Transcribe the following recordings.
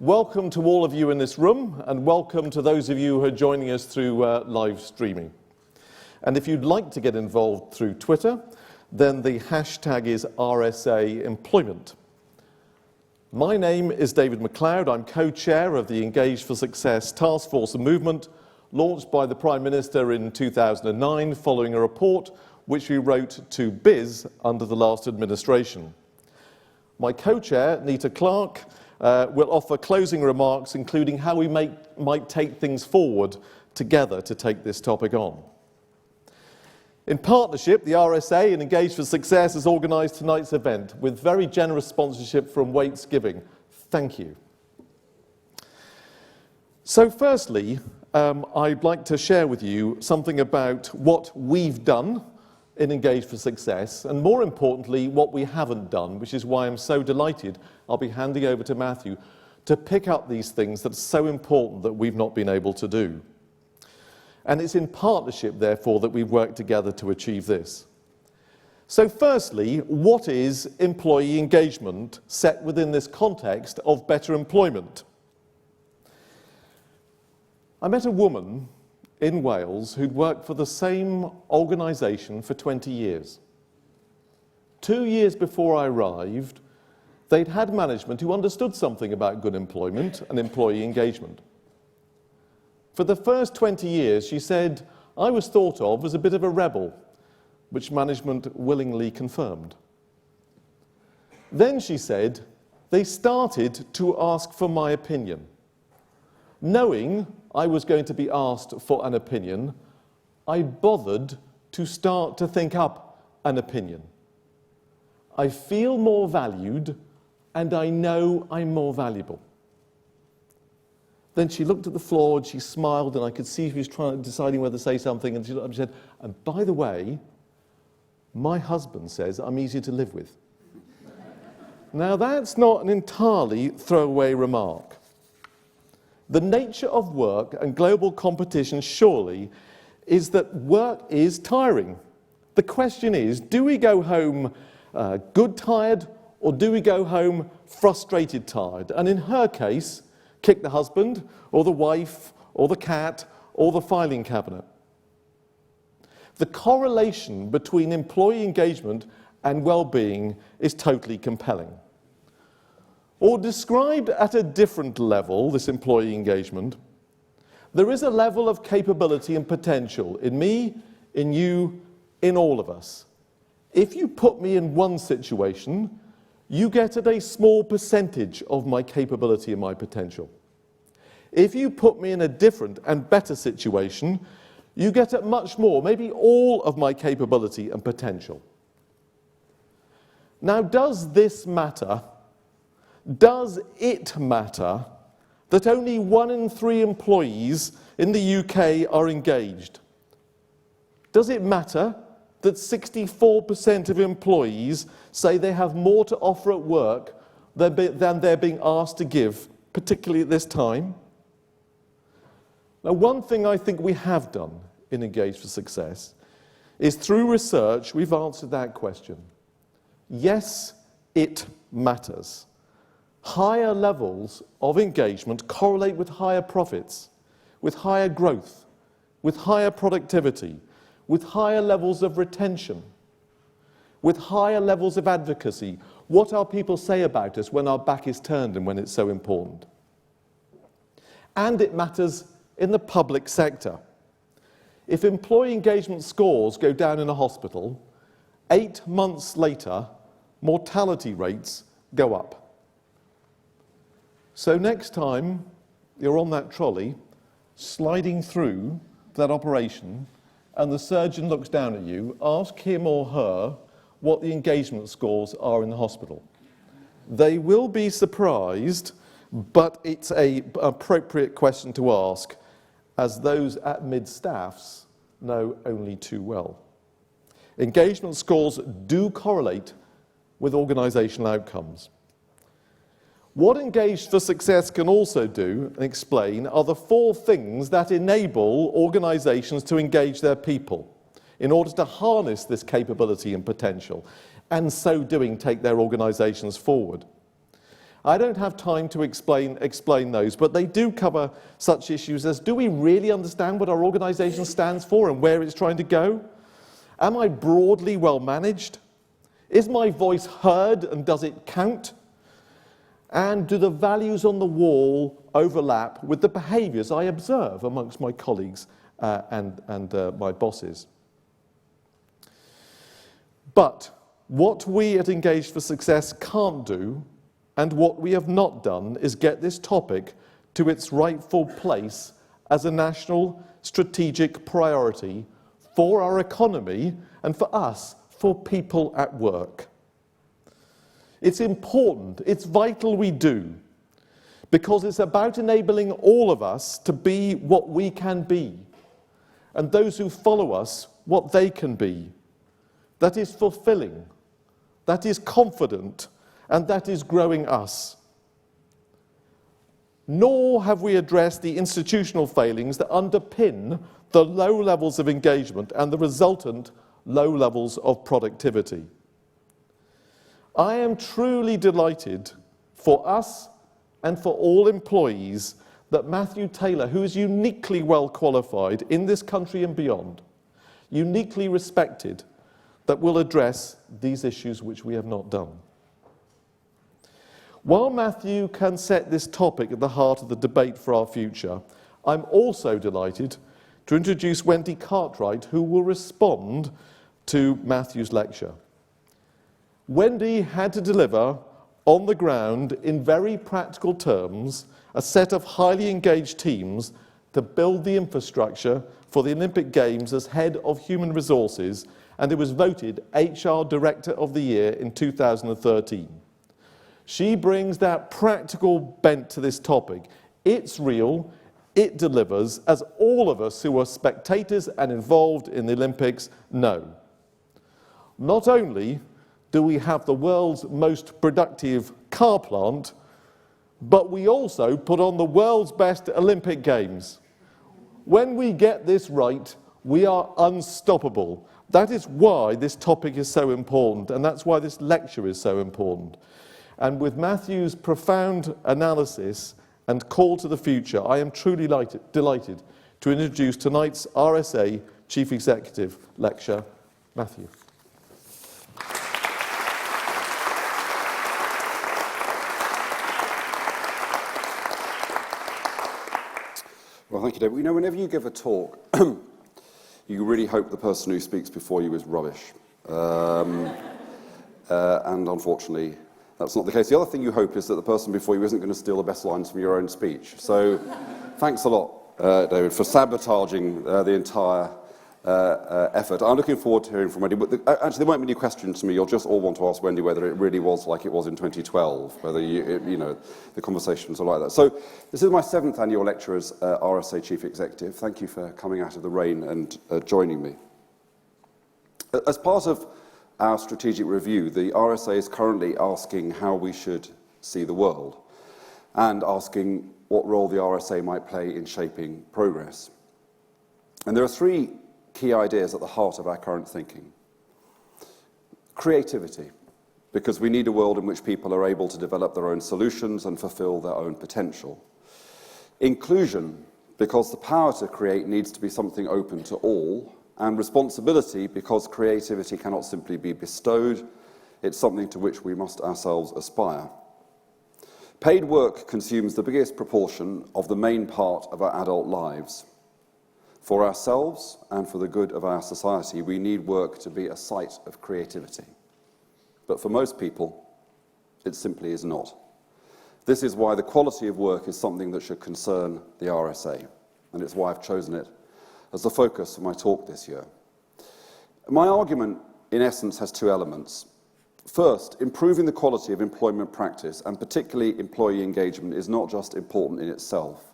Welcome to all of you in this room, and welcome to those of you who are joining us through live streaming. And if you'd like to get involved through Twitter, then the hashtag is RSA Employment. My name is David MacLeod. I'm co-chair of the Engage for Success Task Force and Movement, launched by the Prime Minister in 2009 following a report which we wrote to BIS under the last administration. My co-chair, Nita Clark, will offer closing remarks, including how we might take things forward together to take this topic on. In partnership, the RSA and Engage for Success has organised tonight's event with very generous sponsorship from Waits Giving. Thank you. So firstly, I'd like to share with you something about what we've done in Engage for Success, and more importantly, what we haven't done, which is why I'm so delighted I'll be handing over to Matthew to pick up these things that are so important that we've not been able to do. And it's in partnership, therefore, that we've worked together to achieve this. So firstly, what is employee engagement set within this context of better employment? I met a woman in Wales who'd worked for the same organisation for 20 years. 2 years before I arrived, they'd had management who understood something about good employment and employee engagement. For the first 20 years, she said, I was thought of as a bit of a rebel, which management willingly confirmed. Then she said, they started to ask for my opinion. Knowing I was going to be asked for an opinion, I bothered to start to think up an opinion. I feel more valued, and I know I'm more valuable. Then she looked at the floor and she smiled, and I could see she was deciding whether to say something, and she looked up and said, and by the way, my husband says I'm easier to live with. Now that's not an entirely throwaway remark. The nature of work and global competition surely is that work is tiring. The question is, do we go home good tired, or do we go home frustrated tired? And in her case, kick the husband, or the wife, or the cat, or the filing cabinet. The correlation between employee engagement and well-being is totally compelling. Or described at a different level, this employee engagement, there is a level of capability and potential in me, in you, in all of us. If you put me in one situation, you get at a small percentage of my capability and my potential. If you put me in a different and better situation, you get at much more, maybe all of my capability and potential. Now, does this matter? Does it matter that only 1 in 3 employees in the UK are engaged? Does it matter that 64% of employees say they have more to offer at work than they're being asked to give, particularly at this time? Now, one thing I think we have done in Engage for Success is through research, we've answered that question. Yes, it matters. Higher levels of engagement correlate with higher profits, with higher growth, with higher productivity, with higher levels of retention, with higher levels of advocacy. What our people say about us when our back is turned and when it's so important. And it matters in the public sector. If employee engagement scores go down in a hospital, 8 months later, mortality rates go up. So next time you're on that trolley, sliding through that operation, and the surgeon looks down at you, ask him or her what the engagement scores are in the hospital. They will be surprised, but it's an appropriate question to ask, as those at mid-staffs know only too well. Engagement scores do correlate with organisational outcomes. What Engage for Success can also do and explain are the 4 things that enable organisations to engage their people in order to harness this capability and potential, and so doing take their organisations forward. I don't have time to explain those, but they do cover such issues as, do we really understand what our organisation stands for and where it's trying to go? Am I broadly well managed? Is my voice heard and does it count? And do the values on the wall overlap with the behaviours I observe amongst my colleagues and my bosses? But what we at Engage for Success can't do, and what we have not done, is get this topic to its rightful place as a national strategic priority for our economy and for us, for people at work. It's important, it's vital we do, because it's about enabling all of us to be what we can be, and those who follow us what they can be. That is fulfilling, that is confident, and that is growing us. Nor have we addressed the institutional failings that underpin the low levels of engagement and the resultant low levels of productivity. I am truly delighted for us and for all employees that Matthew Taylor, who is uniquely well qualified in this country and beyond, uniquely respected, that will address these issues which we have not done. While Matthew can set this topic at the heart of the debate for our future, I'm also delighted to introduce Wendy Cartwright, who will respond to Matthew's lecture. Wendy had to deliver on the ground, in very practical terms, a set of highly engaged teams to build the infrastructure for the Olympic Games as head of human resources, and it was voted HR Director of the Year in 2013. She brings that practical bent to this topic. It's real, it delivers, as all of us who are spectators and involved in the Olympics know. Not only do we have the world's most productive car plant, but we also put on the world's best Olympic Games. When we get this right, we are unstoppable. That is why this topic is so important, and that's why this lecture is so important. And with Matthew's profound analysis and call to the future, I am truly delighted to introduce tonight's RSA Chief Executive lecture, Matthew. Well, thank you, David. You know, whenever you give a talk, you really hope the person who speaks before you is rubbish. And unfortunately, that's not the case. The other thing you hope is that the person before you isn't going to steal the best lines from your own speech. So thanks a lot, David, for sabotaging the entire effort. I'm looking forward to hearing from Wendy. But actually, there won't be any questions to me. You'll just all want to ask Wendy whether it really was like it was in 2012, whether the conversations are like that. So this is my 7th annual lecture as RSA Chief Executive. Thank you for coming out of the rain and joining me. As part of our strategic review, the RSA is currently asking how we should see the world and asking what role the RSA might play in shaping progress. And there are 3 key ideas at the heart of our current thinking. Creativity, because we need a world in which people are able to develop their own solutions and fulfill their own potential. Inclusion, because the power to create needs to be something open to all. And responsibility, because creativity cannot simply be bestowed, it's something to which we must ourselves aspire. Paid work consumes the biggest proportion of the main part of our adult lives. For ourselves and for the good of our society, we need work to be a site of creativity. But for most people, it simply is not. This is why the quality of work is something that should concern the RSA, and it's why I've chosen it as the focus of my talk this year. My argument, in essence, has 2 elements. First, improving the quality of employment practice, and particularly employee engagement, is not just important in itself.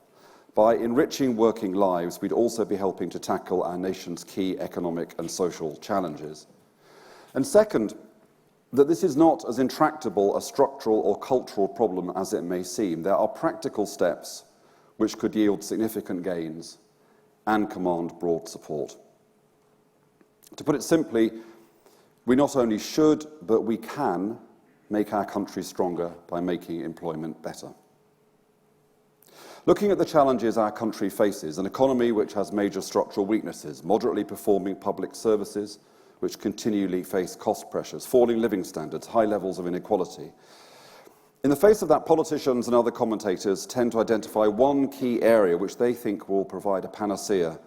By enriching working lives, we'd also be helping to tackle our nation's key economic and social challenges. And second, that this is not as intractable a structural or cultural problem as it may seem. There are practical steps which could yield significant gains and command broad support. To put it simply, we not only should, but we can make our country stronger by making employment better. Looking at the challenges our country faces, an economy which has major structural weaknesses, moderately performing public services which continually face cost pressures, falling living standards, high levels of inequality. In the face of that, politicians and other commentators tend to identify one key area which they think will provide a panacea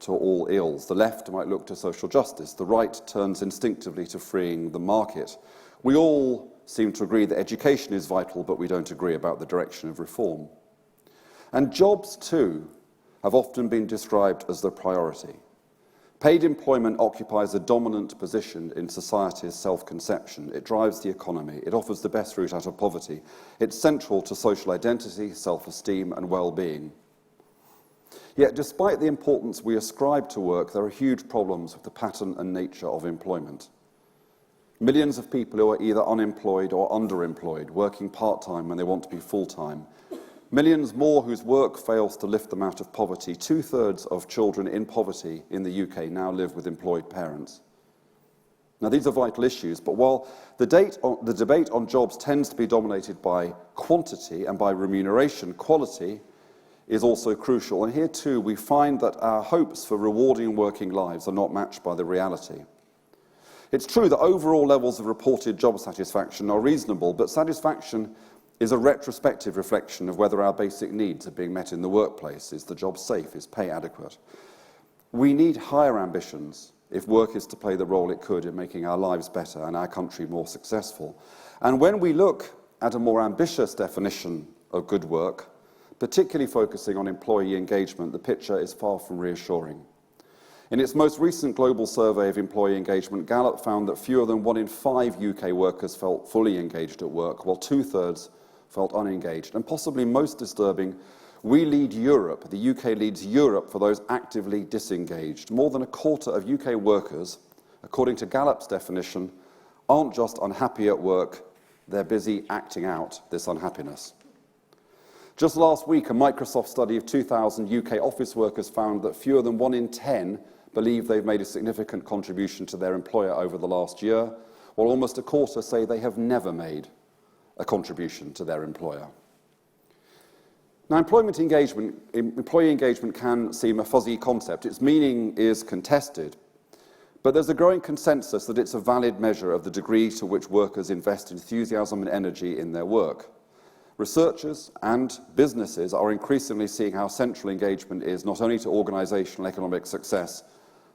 to all ills. The left might look to social justice. The right turns instinctively to freeing the market. We all seem to agree that education is vital, but we don't agree about the direction of reform. And jobs, too, have often been described as the priority. Paid employment occupies a dominant position in society's self-conception. It drives the economy. It offers the best route out of poverty. It's central to social identity, self-esteem, and well-being. Yet, despite the importance we ascribe to work, there are huge problems with the pattern and nature of employment. Millions of people who are either unemployed or underemployed, working part-time when they want to be full-time. Millions more whose work fails to lift them out of poverty. 2/3 of children in poverty in the UK now live with employed parents. Now, these are vital issues, but while the debate on jobs tends to be dominated by quantity and by remuneration, quality is also crucial. And here, too, we find that our hopes for rewarding working lives are not matched by the reality. It's true that overall levels of reported job satisfaction are reasonable, but satisfaction is a retrospective reflection of whether our basic needs are being met in the workplace. Is the job safe? Is pay adequate? We need higher ambitions if work is to play the role it could in making our lives better and our country more successful. And when we look at a more ambitious definition of good work, particularly focusing on employee engagement, the picture is far from reassuring. In its most recent global survey of employee engagement, Gallup found that fewer than 1 in 5 UK workers felt fully engaged at work, while 2/3 felt unengaged. And possibly most disturbing, we lead Europe, the UK leads Europe for those actively disengaged. More than a quarter of UK workers, according to Gallup's definition, aren't just unhappy at work, they're busy acting out this unhappiness. Just last week, a Microsoft study of 2,000 UK office workers found that fewer than 1 in 10 believe they've made a significant contribution to their employer over the last year, while almost a quarter say they have never made a contribution to their employer. Now, employee engagement can seem a fuzzy concept. Its meaning is contested, but there's a growing consensus that it's a valid measure of the degree to which workers invest enthusiasm and energy in their work. Researchers and businesses are increasingly seeing how central engagement is not only to organisational economic success,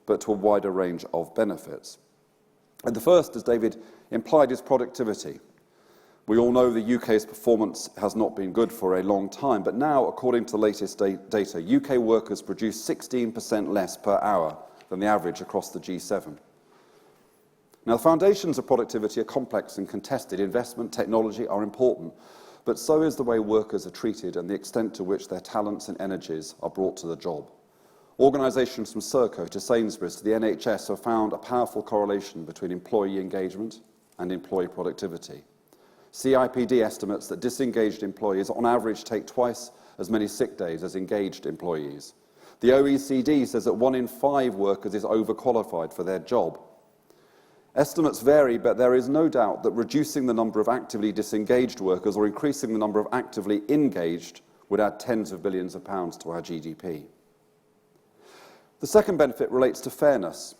but to a wider range of benefits. And the first, as David implied, is productivity. We all know the UK's performance has not been good for a long time, but now, according to the latest data, UK workers produce 16% less per hour than the average across the G7. Now, the foundations of productivity are complex and contested. Investment, technology are important, but so is the way workers are treated and the extent to which their talents and energies are brought to the job. Organisations from Serco to Sainsbury's to the NHS have found a powerful correlation between employee engagement and employee productivity. CIPD estimates that disengaged employees on average take twice as many sick days as engaged employees. The OECD says that 1 in 5 workers is overqualified for their job. Estimates vary, but there is no doubt that reducing the number of actively disengaged workers or increasing the number of actively engaged would add tens of billions of pounds to our GDP. The second benefit relates to fairness.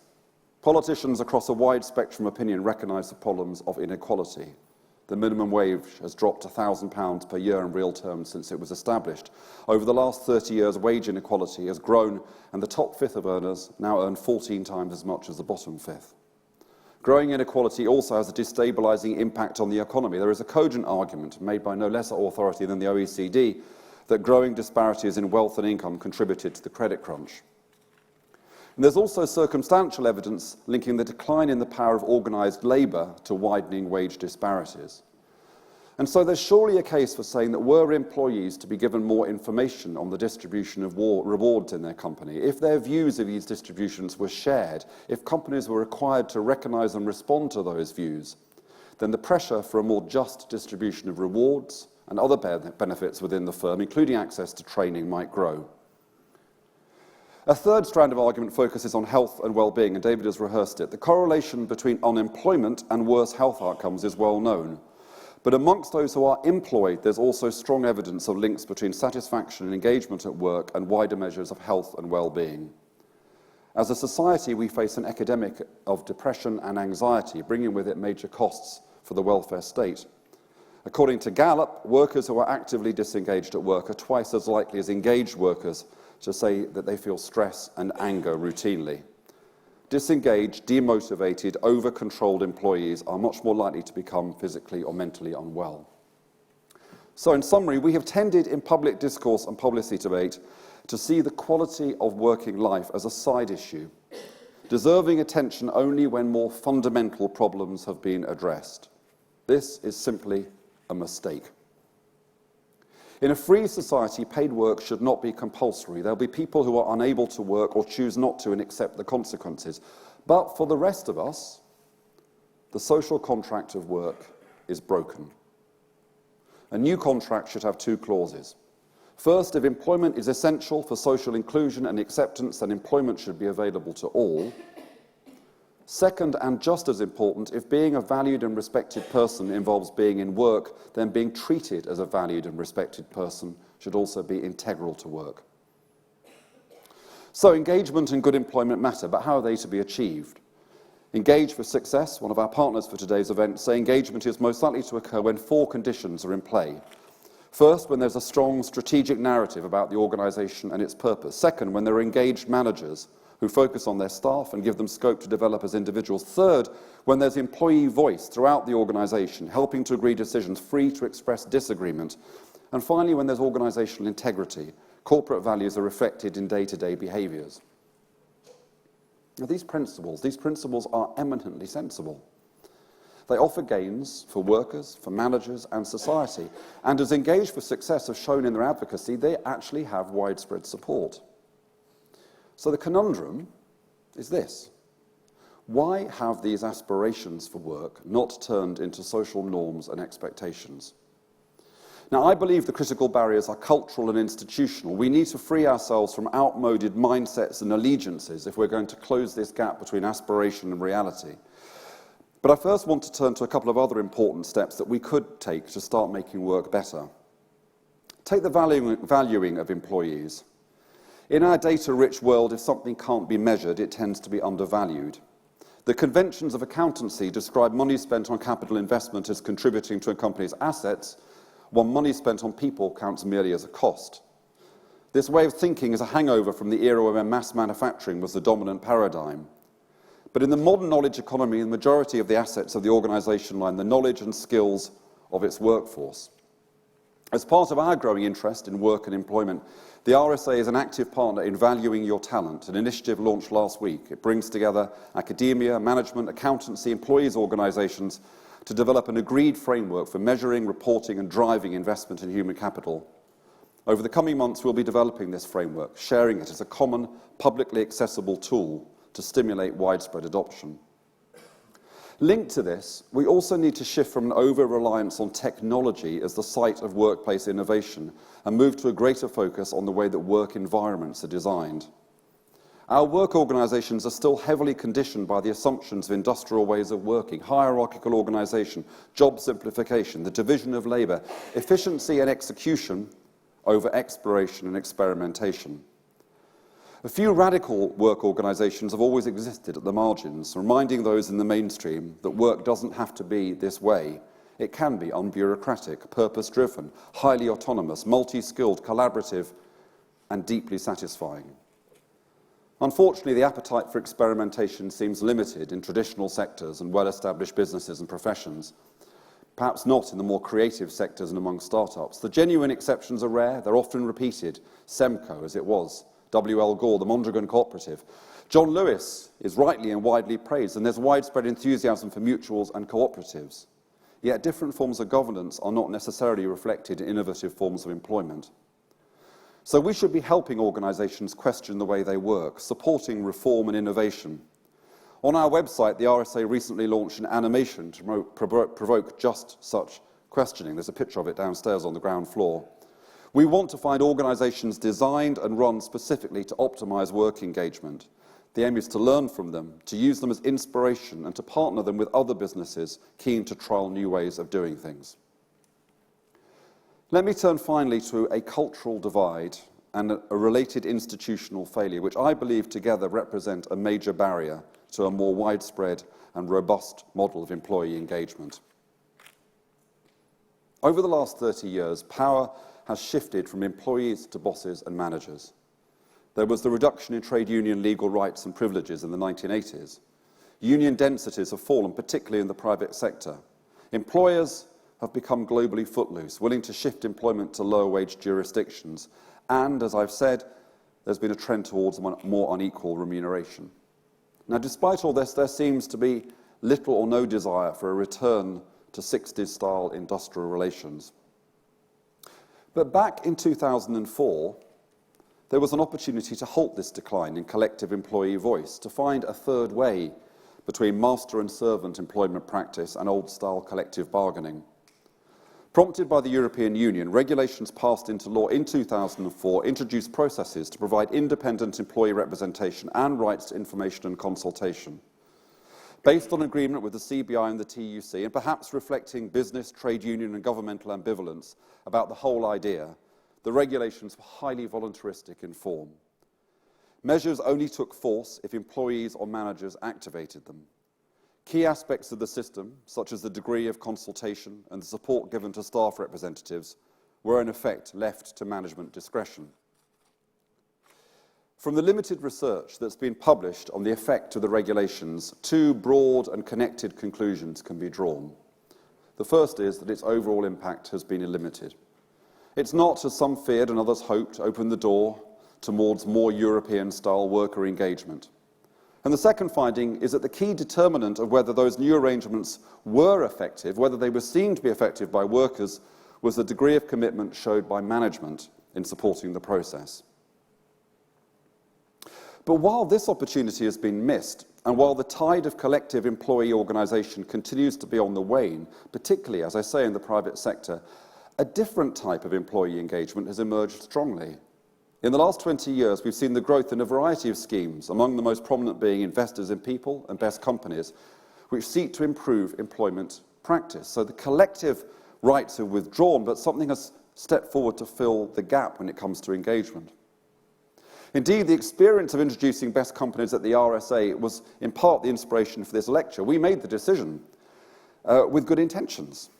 Politicians across a wide spectrum of opinion recognise the problems of inequality. The minimum wage has dropped £1,000 per year in real terms since it was established. Over the last 30 years, wage inequality has grown, and the top fifth of earners now earn 14 times as much as the bottom fifth. Growing inequality also has a destabilising impact on the economy. There is a cogent argument made by no lesser authority than the OECD that growing disparities in wealth and income contributed to the credit crunch. And there's also circumstantial evidence linking the decline in the power of organised labour to widening wage disparities. And so there's surely a case for saying that were employees to be given more information on the distribution of rewards in their company, if their views of these distributions were shared, if companies were required to recognise and respond to those views, then the pressure for a more just distribution of rewards and other benefits within the firm, including access to training, might grow. A third strand of argument focuses on health and well-being, and David has rehearsed it. The correlation between unemployment and worse health outcomes is well known. But amongst those who are employed, there's also strong evidence of links between satisfaction and engagement at work and wider measures of health and well-being. As a society, we face an epidemic of depression and anxiety, bringing with it major costs for the welfare state. According to Gallup, workers who are actively disengaged at work are twice as likely as engaged workers to say that they feel stress and anger routinely. Disengaged, demotivated, over-controlled employees are much more likely to become physically or mentally unwell. So in summary, we have tended in public discourse and policy debate to see the quality of working life as a side issue, deserving attention only when more fundamental problems have been addressed. This is simply a mistake. In a free society, paid work should not be compulsory. There'll be people who are unable to work or choose not to and accept the consequences. But for the rest of us, the social contract of work is broken. A new contract should have two clauses. First, if employment is essential for social inclusion and acceptance, then employment should be available to all. Second, and just as important, if being a valued and respected person involves being in work, then being treated as a valued and respected person should also be integral to work. So engagement and good employment matter, but how are they to be achieved? Engage for Success, one of our partners for today's event, say engagement is most likely to occur when four conditions are in play. First, when there's a strong strategic narrative about the organisation and its purpose. Second, when there are engaged managers who focus on their staff and give them scope to develop as individuals. Third, when there's employee voice throughout the organisation, helping to agree decisions, free to express disagreement. And finally, when there's organisational integrity, corporate values are reflected in day-to-day behaviours. Now, these principles are eminently sensible. They offer gains for workers, for managers and society. And as Engage for Success have shown in their advocacy, they actually have widespread support. So the conundrum is this. Why have these aspirations for work not turned into social norms and expectations? Now, I believe the critical barriers are cultural and institutional. We need to free ourselves from outmoded mindsets and allegiances if we're going to close this gap between aspiration and reality. But I first want to turn to a couple of other important steps that we could take to start making work better. Take the valuing of employees. In our data-rich world, if something can't be measured, it tends to be undervalued. The conventions of accountancy describe money spent on capital investment as contributing to a company's assets, while money spent on people counts merely as a cost. This way of thinking is a hangover from the era where mass manufacturing was the dominant paradigm. But in the modern knowledge economy, the majority of the assets of the organisation lie in the knowledge and skills of its workforce. As part of our growing interest in work and employment, the RSA is an active partner in Valuing Your Talent, an initiative launched last week. It brings together academia, management, accountancy, employees' organisations to develop an agreed framework for measuring, reporting and driving investment in human capital. Over the coming months, we'll be developing this framework, sharing it as a common, publicly accessible tool to stimulate widespread adoption. Linked to this, we also need to shift from an over-reliance on technology as the site of workplace innovation and move to a greater focus on the way that work environments are designed. Our work organisations are still heavily conditioned by the assumptions of industrial ways of working, hierarchical organisation, job simplification, the division of labour, efficiency and execution over exploration and experimentation. A few radical work organisations have always existed at the margins, reminding those in the mainstream that work doesn't have to be this way. It can be unbureaucratic, purpose-driven, highly autonomous, multi-skilled, collaborative, and deeply satisfying. Unfortunately, the appetite for experimentation seems limited in traditional sectors and well-established businesses and professions, perhaps not in the more creative sectors and among startups. The genuine exceptions are rare, they're often repeated. Semco, as it was. W.L. Gore, the Mondragon Cooperative. John Lewis is rightly and widely praised, and there's widespread enthusiasm for mutuals and cooperatives. Yet different forms of governance are not necessarily reflected in innovative forms of employment. So we should be helping organisations question the way they work, supporting reform and innovation. On our website, the RSA recently launched an animation to provoke just such questioning. There's a picture of it downstairs on the ground floor. We want to find organisations designed and run specifically to optimise work engagement. The aim is to learn from them, to use them as inspiration and to partner them with other businesses keen to trial new ways of doing things. Let me turn finally to a cultural divide and a related institutional failure, which I believe together represent a major barrier to a more widespread and robust model of employee engagement. Over the last 30 years, power has shifted from employees to bosses and managers. There was the reduction in trade union legal rights and privileges in the 1980s. Union densities have fallen, particularly in the private sector. Employers have become globally footloose, willing to shift employment to lower-wage jurisdictions. And, as I've said, there's been a trend towards more unequal remuneration. Now, despite all this, there seems to be little or no desire for a return to 60s-style industrial relations. But back in 2004, there was an opportunity to halt this decline in collective employee voice, to find a third way between master and servant employment practice and old-style collective bargaining. Prompted by the European Union, regulations passed into law in 2004 introduced processes to provide independent employee representation and rights to information and consultation. Based on agreement with the CBI and the TUC, and perhaps reflecting business, trade union and governmental ambivalence about the whole idea, the regulations were highly voluntaristic in form. Measures only took force if employees or managers activated them. Key aspects of the system, such as the degree of consultation and the support given to staff representatives, were in effect left to management discretion. From the limited research that's been published on the effect of the regulations, two broad and connected conclusions can be drawn. The first is that its overall impact has been limited. It's not, as some feared and others hoped, opened the door towards more European-style worker engagement. And the second finding is that the key determinant of whether those new arrangements were effective, whether they were seen to be effective by workers, was the degree of commitment showed by management in supporting the process. But while this opportunity has been missed, and while the tide of collective employee organisation continues to be on the wane, particularly, as I say, in the private sector, a different type of employee engagement has emerged strongly. In the last 20 years, we've seen the growth in a variety of schemes, among the most prominent being Investors in People and Best Companies, which seek to improve employment practice. So the collective rights have withdrawn, but something has stepped forward to fill the gap when it comes to engagement. Indeed, the experience of introducing Best Companies at the RSA was in part the inspiration for this lecture. We made the decision with good intentions,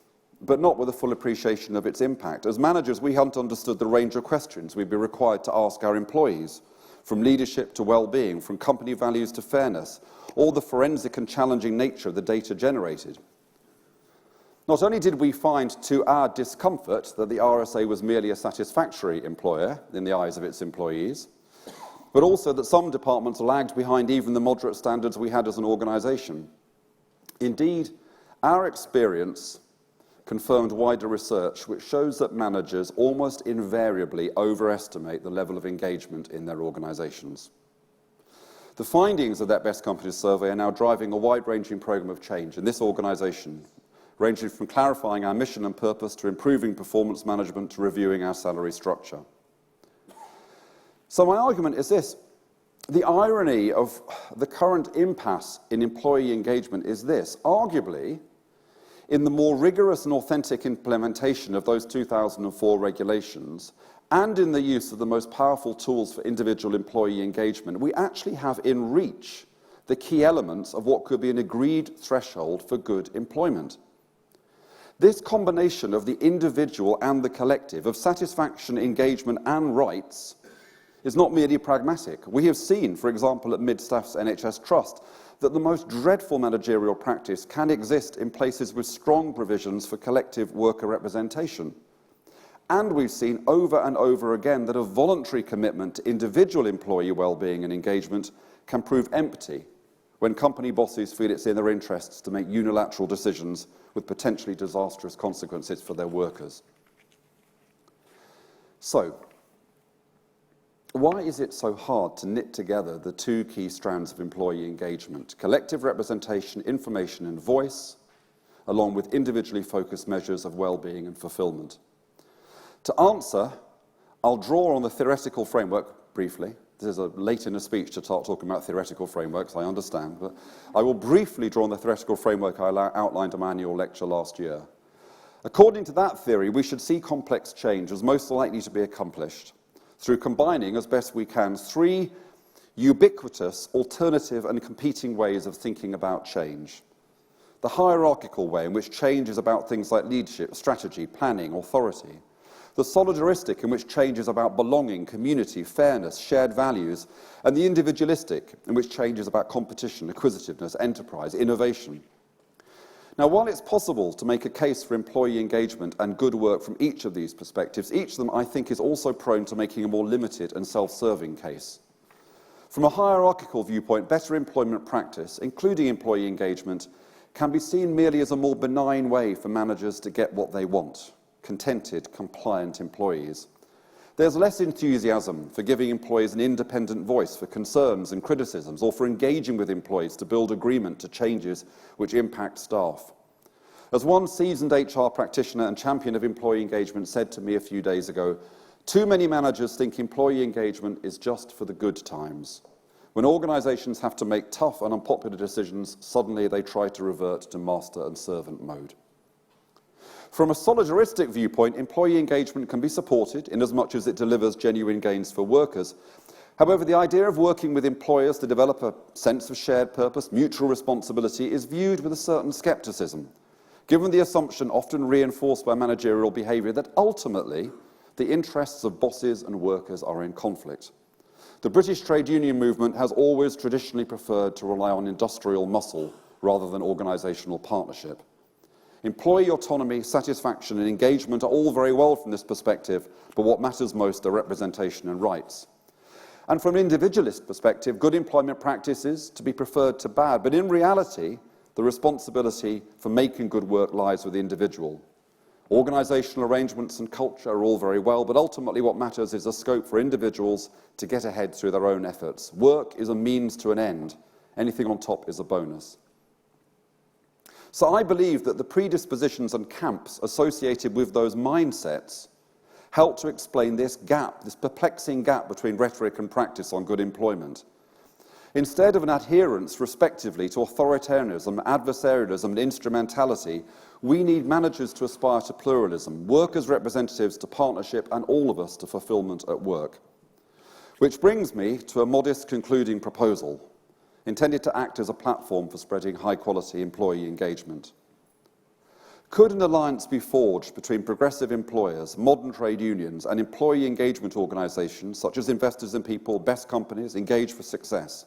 but not with a full appreciation of its impact. As managers, we hadn't understood the range of questions we'd be required to ask our employees, from leadership to well-being, from company values to fairness, or the forensic and challenging nature of the data generated. Not only did we find, to our discomfort, that the RSA was merely a satisfactory employer in the eyes of its employees, but also that some departments lagged behind even the moderate standards we had as an organisation. Indeed, our experience confirmed wider research which shows that managers almost invariably overestimate the level of engagement in their organisations. The findings of that Best Companies survey are now driving a wide-ranging programme of change in this organisation, ranging from clarifying our mission and purpose to improving performance management to reviewing our salary structure. So my argument is this: the irony of the current impasse in employee engagement is this: arguably, in the more rigorous and authentic implementation of those 2004 regulations, and in the use of the most powerful tools for individual employee engagement, we actually have in reach the key elements of what could be an agreed threshold for good employment. This combination of the individual and the collective, of satisfaction, engagement and rights, is not merely pragmatic. We have seen, for example, at Mid-Staff's NHS Trust, that the most dreadful managerial practice can exist in places with strong provisions for collective worker representation. And we've seen over and over again that a voluntary commitment to individual employee well-being and engagement can prove empty when company bosses feel it's in their interests to make unilateral decisions with potentially disastrous consequences for their workers. So, why is it so hard to knit together the two key strands of employee engagement, collective representation, information and voice, along with individually focused measures of well-being and fulfillment? To answer, I'll draw on the theoretical framework briefly. This is late in a speech to start talking about theoretical frameworks, I understand, but I will briefly draw on the theoretical framework I outlined in my annual lecture last year. According to that theory, we should see complex change as most likely to be accomplished through combining, as best we can, three ubiquitous, alternative and competing ways of thinking about change. The hierarchical way, in which change is about things like leadership, strategy, planning, authority. The solidaristic, in which change is about belonging, community, fairness, shared values. And the individualistic, in which change is about competition, acquisitiveness, enterprise, innovation. Now, while it's possible to make a case for employee engagement and good work from each of these perspectives, each of them, I think, is also prone to making a more limited and self-serving case. From a hierarchical viewpoint, better employment practice, including employee engagement, can be seen merely as a more benign way for managers to get what they want: contented, compliant employees. There's less enthusiasm for giving employees an independent voice for concerns and criticisms, or for engaging with employees to build agreement to changes which impact staff. As one seasoned HR practitioner and champion of employee engagement said to me a few days ago, too many managers think employee engagement is just for the good times. When organisations have to make tough and unpopular decisions, suddenly they try to revert to master and servant mode. From a solidaristic viewpoint, employee engagement can be supported inasmuch as it delivers genuine gains for workers. However, the idea of working with employers to develop a sense of shared purpose, mutual responsibility, is viewed with a certain scepticism, given the assumption, often reinforced by managerial behaviour, that ultimately the interests of bosses and workers are in conflict. The British trade union movement has always traditionally preferred to rely on industrial muscle rather than organisational partnership. Employee autonomy, satisfaction and engagement are all very well from this perspective, but what matters most are representation and rights. And from an individualist perspective, good employment practice is to be preferred to bad, but in reality, the responsibility for making good work lies with the individual. Organisational arrangements and culture are all very well, but ultimately what matters is a scope for individuals to get ahead through their own efforts. Work is a means to an end. Anything on top is a bonus. So I believe that the predispositions and camps associated with those mindsets help to explain this gap, this perplexing gap between rhetoric and practice on good employment. Instead of an adherence, respectively, to authoritarianism, adversarialism and instrumentality, we need managers to aspire to pluralism, workers' representatives to partnership, and all of us to fulfilment at work. Which brings me to a modest concluding proposal, intended to act as a platform for spreading high-quality employee engagement. Could an alliance be forged between progressive employers, modern trade unions, and employee engagement organisations such as Investors in People, Best Companies, Engage for Success?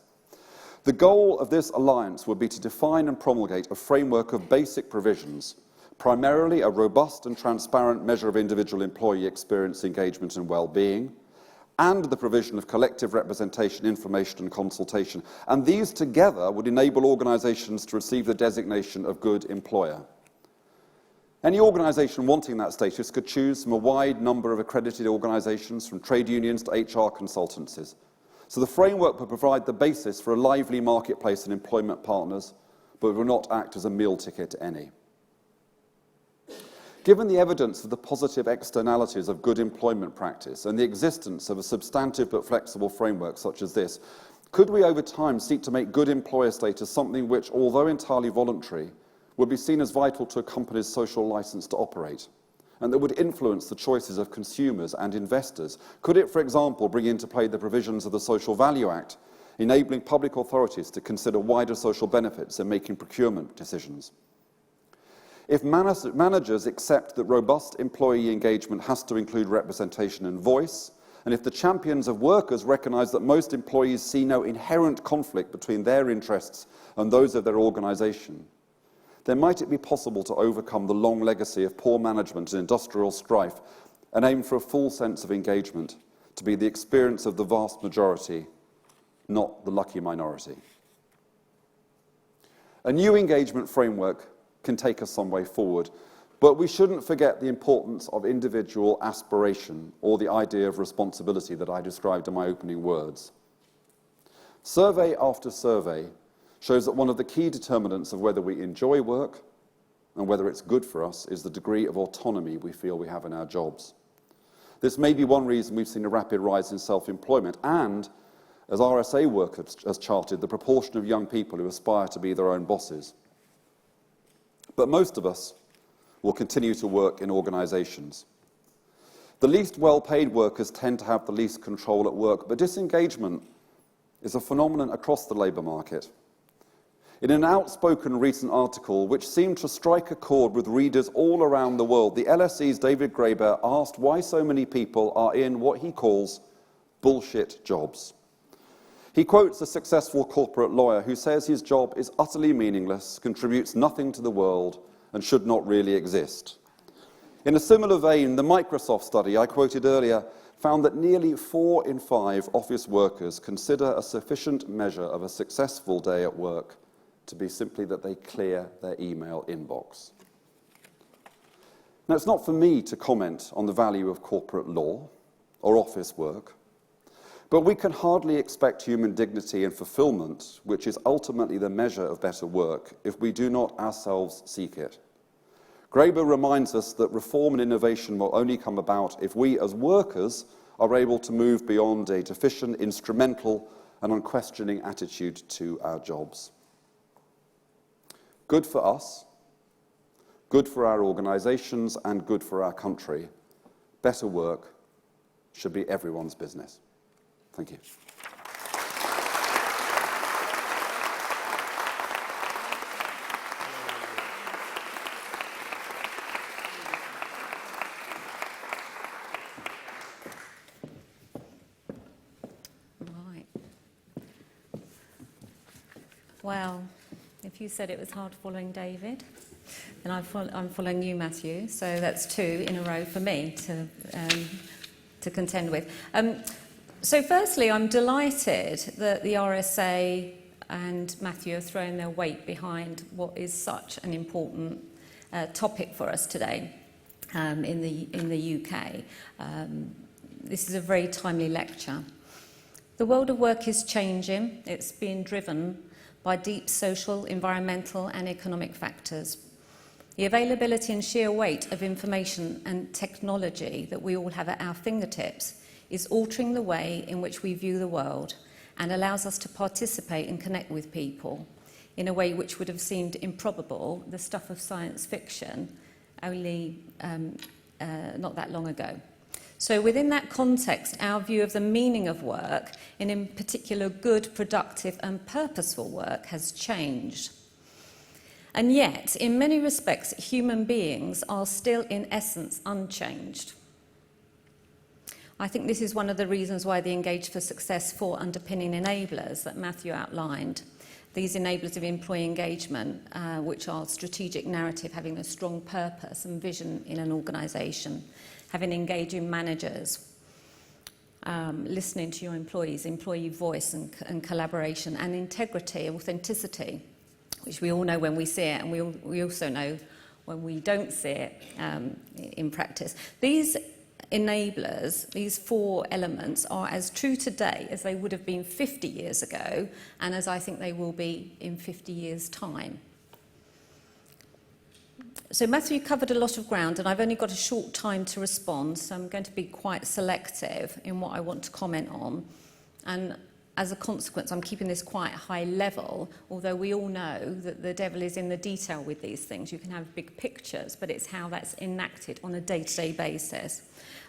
The goal of this alliance would be to define and promulgate a framework of basic provisions, primarily a robust and transparent measure of individual employee experience, engagement and well-being, and the provision of collective representation, information and consultation. And these together would enable organisations to receive the designation of good employer. Any organisation wanting that status could choose from a wide number of accredited organisations, from trade unions to HR consultancies. So the framework will provide the basis for a lively marketplace and employment partners, but will not act as a meal ticket to any. Given the evidence of the positive externalities of good employment practice and the existence of a substantive but flexible framework such as this, could we over time seek to make good employer status something which, although entirely voluntary, would be seen as vital to a company's social licence to operate, and that would influence the choices of consumers and investors? Could it, for example, bring into play the provisions of the Social Value Act, enabling public authorities to consider wider social benefits in making procurement decisions? If managers accept that robust employee engagement has to include representation and voice, and if the champions of workers recognise that most employees see no inherent conflict between their interests and those of their organisation, then might it be possible to overcome the long legacy of poor management and industrial strife and aim for a full sense of engagement to be the experience of the vast majority, not the lucky minority? A new engagement framework can take us some way forward, but we shouldn't forget the importance of individual aspiration, or the idea of responsibility that I described in my opening words. Survey after survey shows that one of the key determinants of whether we enjoy work and whether it's good for us is the degree of autonomy we feel we have in our jobs. This may be one reason we've seen a rapid rise in self-employment and, as RSA work has charted, the proportion of young people who aspire to be their own bosses. But most of us will continue to work in organisations. The least well-paid workers tend to have the least control at work, but disengagement is a phenomenon across the labour market. In an outspoken recent article which seemed to strike a chord with readers all around the world, the LSE's David Graeber asked why so many people are in what he calls bullshit jobs. He quotes a successful corporate lawyer who says his job is utterly meaningless, contributes nothing to the world, and should not really exist. In a similar vein, the Microsoft study I quoted earlier found that nearly 4 in 5 office workers consider a sufficient measure of a successful day at work to be simply that they clear their email inbox. Now, it's not for me to comment on the value of corporate law or office work, but we can hardly expect human dignity and fulfillment, which is ultimately the measure of better work, if we do not ourselves seek it. Graeber reminds us that reform and innovation will only come about if we as workers are able to move beyond a deficient, instrumental and unquestioning attitude to our jobs. Good for us, good for our organisations and good for our country. Better work should be everyone's business. Thank you. Right. Well, if you said it was hard following David, then I'm following you, Matthew. So that's 2 in a row for me to contend with. So firstly, I'm delighted that the RSA and Matthew are throwing their weight behind what is such an important topic for us today in the UK. This is a very timely lecture. The world of work is changing. It's being driven by deep social, environmental and economic factors. The availability and sheer weight of information and technology that we all have at our fingertips is altering the way in which we view the world and allows us to participate and connect with people in a way which would have seemed improbable, the stuff of science fiction, only not that long ago. So within that context, our view of the meaning of work, and in particular good, productive and purposeful work, has changed. And yet, in many respects, human beings are still in essence unchanged. I think this is one of the reasons why the Engage for Success 4 underpinning enablers that Matthew outlined, these enablers of employee engagement, which are strategic narrative, having a strong purpose and vision in an organisation, having engaging managers, listening to your employees, employee voice and collaboration, and integrity, authenticity, which we all know when we see it, and we also know when we don't see it in practice. These enablers, these 4 elements, are as true today as they would have been 50 years ago, and as I think they will be in 50 years' time. So Matthew covered a lot of ground, and I've only got a short time to respond, so I'm going to be quite selective in what I want to comment on. And as a consequence, I'm keeping this quite high level, although we all know that the devil is in the detail with these things. You can have big pictures, but it's how that's enacted on a day-to-day basis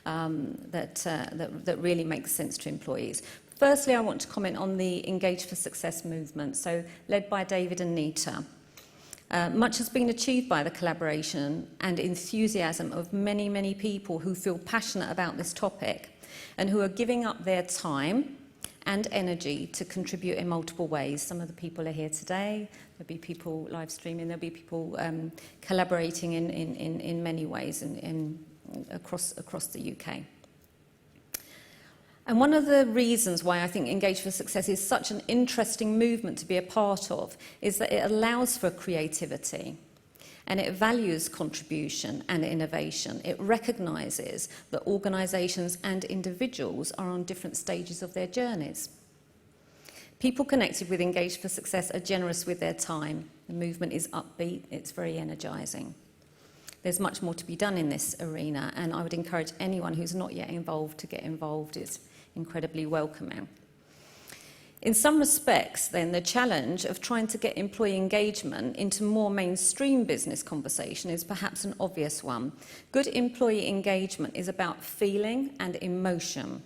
that really makes sense to employees. Firstly, I want to comment on the Engage for Success movement, so led by David and Nita. Much has been achieved by the collaboration and enthusiasm of many, many people who feel passionate about this topic and who are giving up their time and energy to contribute in multiple ways. Some of the people are here today. There'll be people live streaming. There'll be people collaborating in many ways across the UK. And one of the reasons why I think Engage for Success is such an interesting movement to be a part of is that it allows for creativity and it values contribution and innovation. It recognises that organisations and individuals are on different stages of their journeys. People connected with Engage for Success are generous with their time. The movement is upbeat, it's very energising. There's much more to be done in this arena, and I would encourage anyone who's not yet involved to get involved. It's incredibly welcoming. In some respects, then, the challenge of trying to get employee engagement into more mainstream business conversation is perhaps an obvious one. Good employee engagement is about feeling and emotion,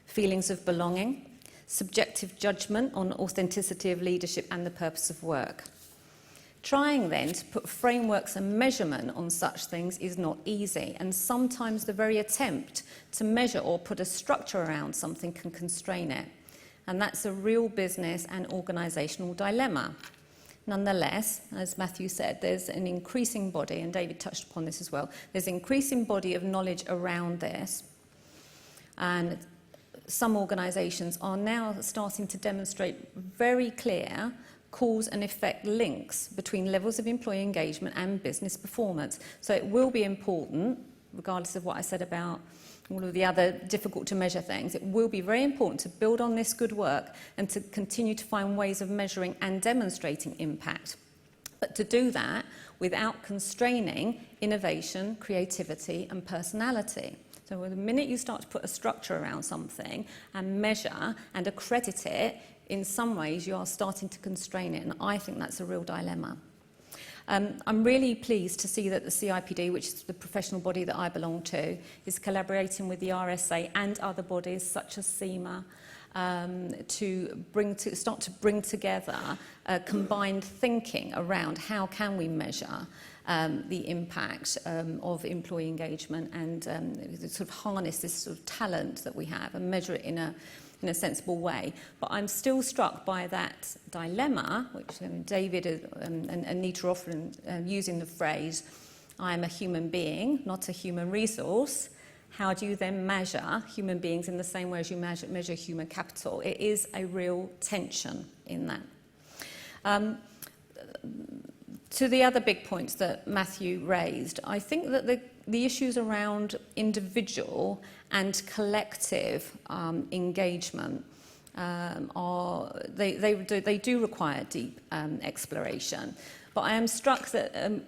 feelings of belonging, subjective judgment on authenticity of leadership and the purpose of work. Trying then to put frameworks and measurement on such things is not easy, and sometimes the very attempt to measure or put a structure around something can constrain it. And that's a real business and organisational dilemma. Nonetheless, as Matthew said, there's an increasing body, and David touched upon this as well, there's an increasing body of knowledge around this. And some organisations are now starting to demonstrate very clear cause and effect links between levels of employee engagement and business performance. So it will be important, regardless of what I said about all of the other difficult to measure things, it will be very important to build on this good work and to continue to find ways of measuring and demonstrating impact. But to do that without constraining innovation, creativity and personality. So the minute you start to put a structure around something and measure and accredit it, in some ways you are starting to constrain it, and I think that's a real dilemma. I'm really pleased to see that the CIPD, which is the professional body that I belong to, is collaborating with the RSA and other bodies such as CIMA to start to bring together combined thinking around how can we measure the impact of employee engagement and sort of harness this sort of talent that we have and measure it in a sensible way. But I'm still struck by that dilemma, which David and Nita often using the phrase, I am a human being, not a human resource. How do you then measure human beings in the same way as you measure human capital? It is a real tension in that. To the other big points that Matthew raised, I think that the issues around individual and collective engagement they do require deep exploration. But I am struck that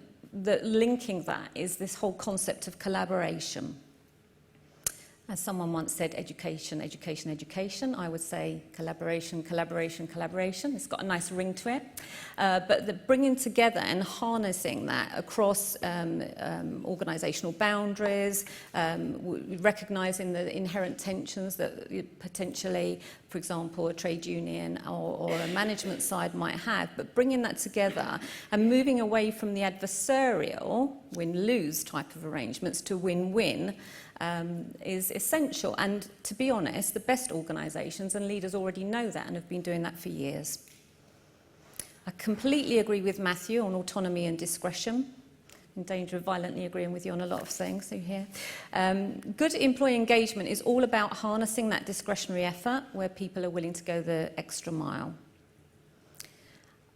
linking that is this whole concept of collaboration. As someone once said, education, education, education. I would say collaboration, collaboration, collaboration. It's got a nice ring to it. But the bringing together and harnessing that across organisational boundaries, recognising the inherent tensions that potentially, for example, a trade union or a management side might have, but bringing that together and moving away from the adversarial win-lose type of arrangements to win-win is essential. And to be honest, the best organisations and leaders already know that and have been doing that for years. I completely agree with Matthew on autonomy and discretion. In danger of violently agreeing with you on a lot of things, so here. Good employee engagement is all about harnessing that discretionary effort where people are willing to go the extra mile.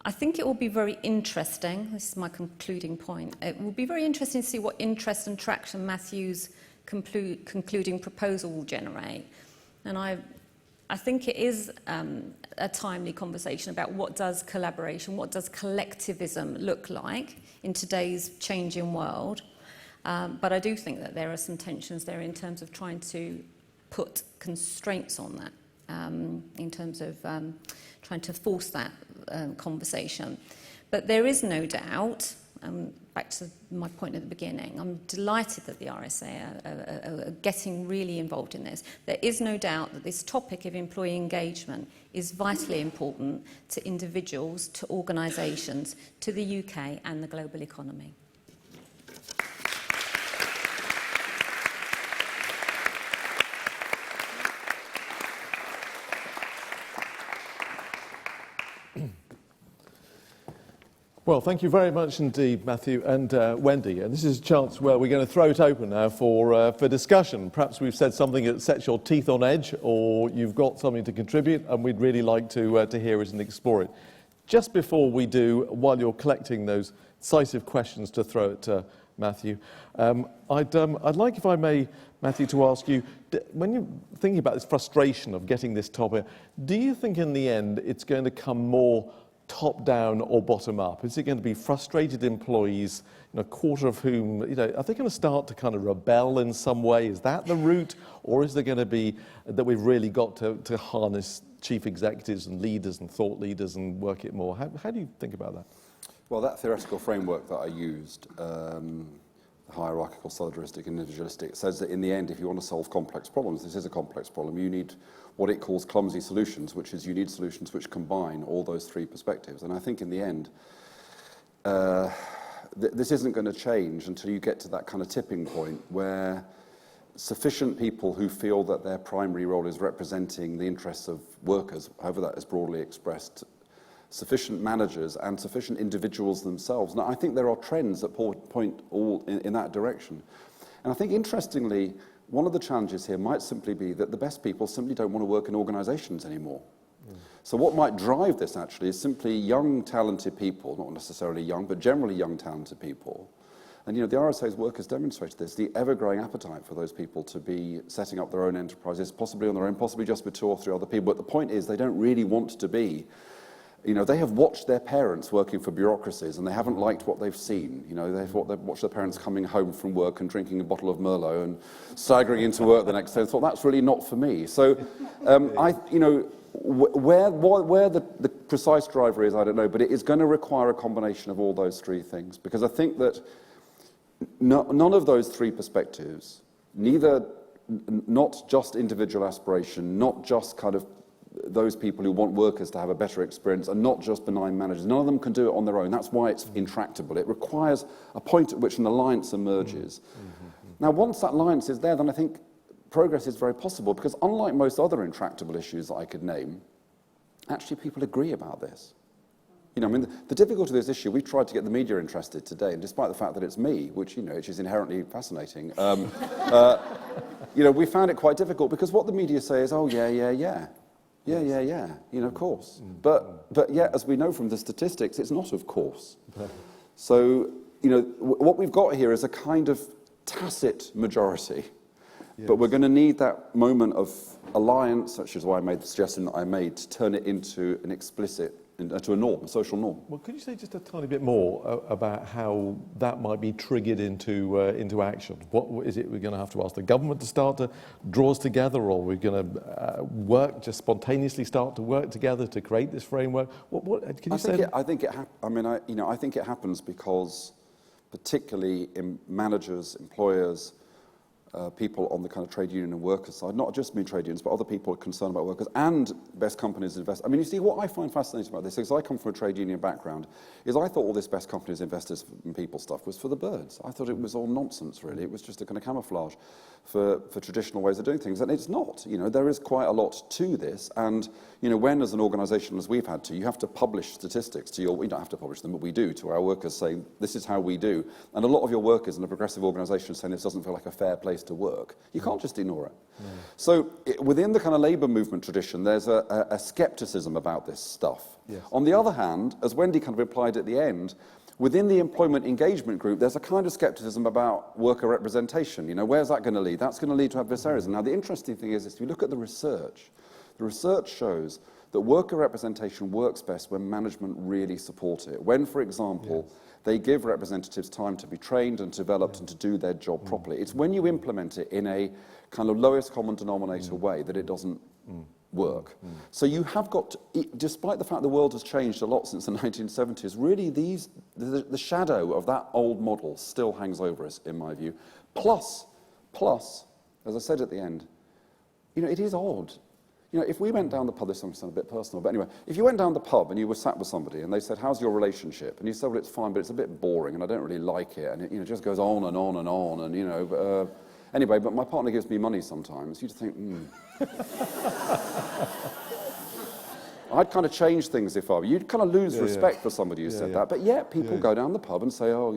I think it will be very interesting, this is my concluding point, it will be very interesting to see what interest and traction Matthew's concluding proposal will generate. And I think it is a timely conversation about what does collaboration, what does collectivism look like in today's changing world. But I do think that there are some tensions there in terms of trying to put constraints on that, in terms of trying to force that conversation. But there is no doubt, back to my point at the beginning, I'm delighted that the RSA are getting really involved in this. There is no doubt that this topic of employee engagement is vitally important to individuals, to organisations, to the UK and the global economy. Well, thank you very much indeed, Matthew and Wendy. And this is a chance where we're going to throw it open now for discussion. Perhaps we've said something that sets your teeth on edge, or you've got something to contribute, and we'd really like to hear it and explore it. Just before we do, while you're collecting those decisive questions to throw at Matthew, I'd like, if I may, Matthew, to ask you, when you're thinking about this frustration of getting this topic, do you think in the end it's going to come more top-down or bottom-up? Is it going to be frustrated employees, a quarter of whom, are they going to start to kind of rebel in some way? Is that the route? Or is there going to be that we've really got to harness chief executives and leaders and thought leaders and work it more? How do you think about that? Well, that theoretical framework that I used, hierarchical, solidaristic, and individualistic, says that in the end, if you want to solve complex problems, this is a complex problem, you need what it calls clumsy solutions, which is you need solutions which combine all those three perspectives. And I think in the end, this isn't going to change until you get to that kind of tipping point where sufficient people who feel that their primary role is representing the interests of workers, however that is broadly expressed, sufficient managers and sufficient individuals themselves. Now, I think there are trends that point all in that direction. And I think, interestingly, one of the challenges here might simply be that the best people simply don't want to work in organisations anymore. So what might drive this, actually, is simply young, talented people, not necessarily young, but generally young, talented people. And, the RSA's work has demonstrated this, the ever-growing appetite for those people to be setting up their own enterprises, possibly on their own, possibly just with 2 or 3 other people. But the point is, they don't really want to be. They have watched their parents working for bureaucracies and they haven't liked what they've seen. They've watched their parents coming home from work and drinking a bottle of Merlot and staggering into work the next day and thought, that's really not for me. So, where the precise driver is, I don't know, but it is going to require a combination of all those 3 things. Because I think that none of those 3 perspectives, not just individual aspiration, not just kind of those people who want workers to have a better experience, and not just benign managers. None of them can do it on their own. That's why it's intractable. It requires a point at which an alliance emerges. Now, once that alliance is there, then I think progress is very possible, because unlike most other intractable issues that I could name, actually people agree about this. The difficulty of this issue, we've tried to get the media interested today, and despite the fact that it's me, which is inherently fascinating, we found it quite difficult, because what the media say is, oh, yeah, of course. But yet, as we know from the statistics, it's not of course. So, what we've got here is a kind of tacit majority. Yes. But we're going to need that moment of alliance, which is why I made the suggestion that I made, to turn it into an explicit, to a norm, a social norm. Well, could you say just a tiny bit more about how that might be triggered into action? What is it we're going to have to ask the government to start to draw us together, or we're going to just spontaneously start to work together to create this framework? Can you say? I think it happens because, particularly in managers, employers, people on the kind of trade union and workers side, not just me trade unions, but other people concerned about workers, and best companies invest. You see, what I find fascinating about this, because I come from a trade union background, is I thought all this best companies investors in people stuff was for the birds. I thought it was all nonsense, really. It was just a kind of camouflage for traditional ways of doing things, and it's not. There is quite a lot to this, and when, as an organisation, as we've had to, you have to publish statistics to we don't have to publish them, but we do, to our workers, saying this is how we do, and a lot of your workers in a progressive organisation saying this doesn't feel like a fair place to work. You can't just ignore it. No. So within the kind of labour movement tradition, there's a scepticism about this stuff. Yes. On the other hand, as Wendy kind of implied at the end, within the employment engagement group, there's a kind of scepticism about worker representation. Where's that going to lead? That's going to lead to adversarism. Now, the interesting thing is, if you look at the research shows that worker representation works best when management really support it. When, for example, they give representatives time to be trained and developed and to do their job properly. It's when you implement it in a kind of lowest common denominator way that it doesn't work. So you have got to, despite the fact the world has changed a lot since the 1970s, really the shadow of that old model still hangs over us, in my view. Plus, as I said at the end, it is odd. If we went down the pub, this sounds a bit personal, but anyway, if you went down the pub and you were sat with somebody and they said, how's your relationship? And you said, well, it's fine, but it's a bit boring and I don't really like it. And it just goes on and on and on. And, anyway, but my partner gives me money sometimes. You'd think, I'd kind of change things if I were. You'd kind of lose respect for somebody who said that. But yet people go down the pub and say, oh,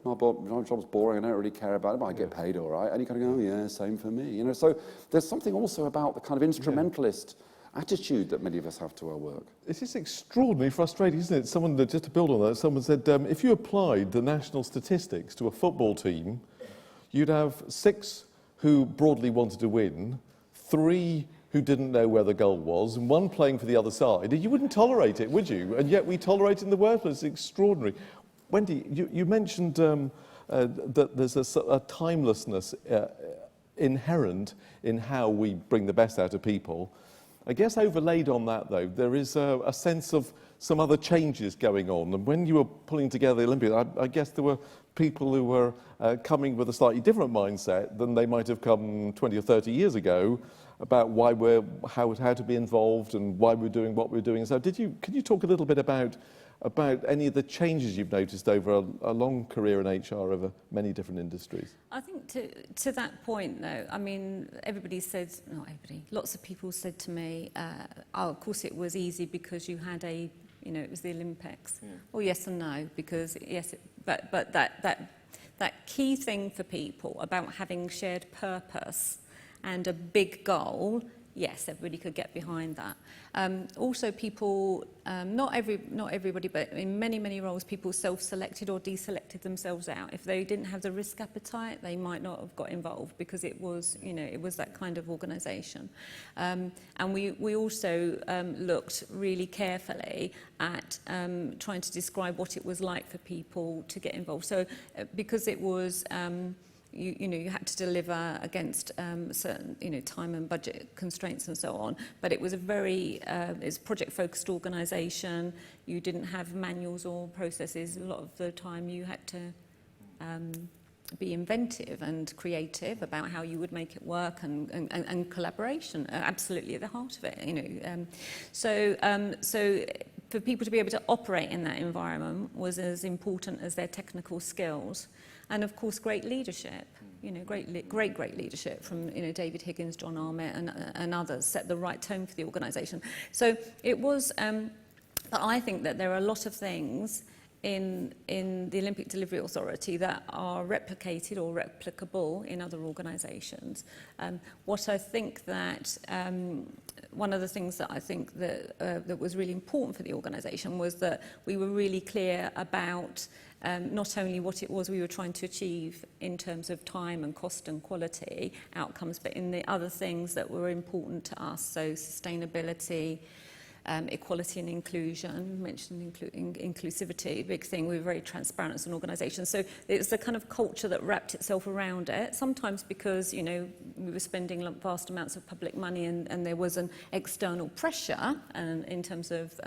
my job's boring, I don't really care about it, but I get paid all right. And you kind of go, oh, yeah, same for me. So there's something also about the kind of instrumentalist attitude that many of us have to our work. This is extraordinarily frustrating, isn't it? Someone, just to build on that, someone said, if you applied the national statistics to a football team, you'd have 6 who broadly wanted to win, 3 who didn't know where the goal was, and one playing for the other side. You wouldn't tolerate it, would you? And yet we tolerate it in the workplace. It's extraordinary. Wendy, you mentioned that there's a timelessness inherent in how we bring the best out of people. I guess overlaid on that, though, there is a sense of some other changes going on. And when you were pulling together the Olympics, I guess there were people who were coming with a slightly different mindset than they might have come 20 or 30 years ago about how to be involved and why we're doing what we're doing. So could you talk a little bit about any of the changes you've noticed over a long career in HR over many different industries? I think to that point, though, I mean, lots of people said to me, oh, of course it was easy because you had it was the Olympics. Yeah. Well, yes and no, because yes, but that key thing for people about having shared purpose and a big goal, yes, everybody could get behind that. Also, people, not everybody, but in many roles, people self-selected or deselected themselves out. If they didn't have the risk appetite, they might not have got involved because it was that kind of organisation. And we also looked really carefully at trying to describe what it was like for people to get involved. So, because it was you had to deliver against certain time and budget constraints and so on, but it was a very it's project-focused organisation. You didn't have manuals or processes. A lot of the time you had to be inventive and creative about how you would make it work, and collaboration absolutely at the heart of it. So for people to be able to operate in that environment was as important as their technical skills. And of course, great leadership, great leadership from David Higgins, John Armett, and others set the right tone for the organisation. So it was, but I think that there are a lot of things in the Olympic Delivery Authority that are replicated or replicable in other organisations. What I think that one of the things that I think that was really important for the organisation was that we were really clear about not only what it was we were trying to achieve in terms of time and cost and quality outcomes, but in the other things that were important to us, so sustainability, equality and inclusion, mentioned inclusivity, big thing. We were very transparent as an organisation. So it's the kind of culture that wrapped itself around it, sometimes because, we were spending vast amounts of public money and there was an external pressure in terms of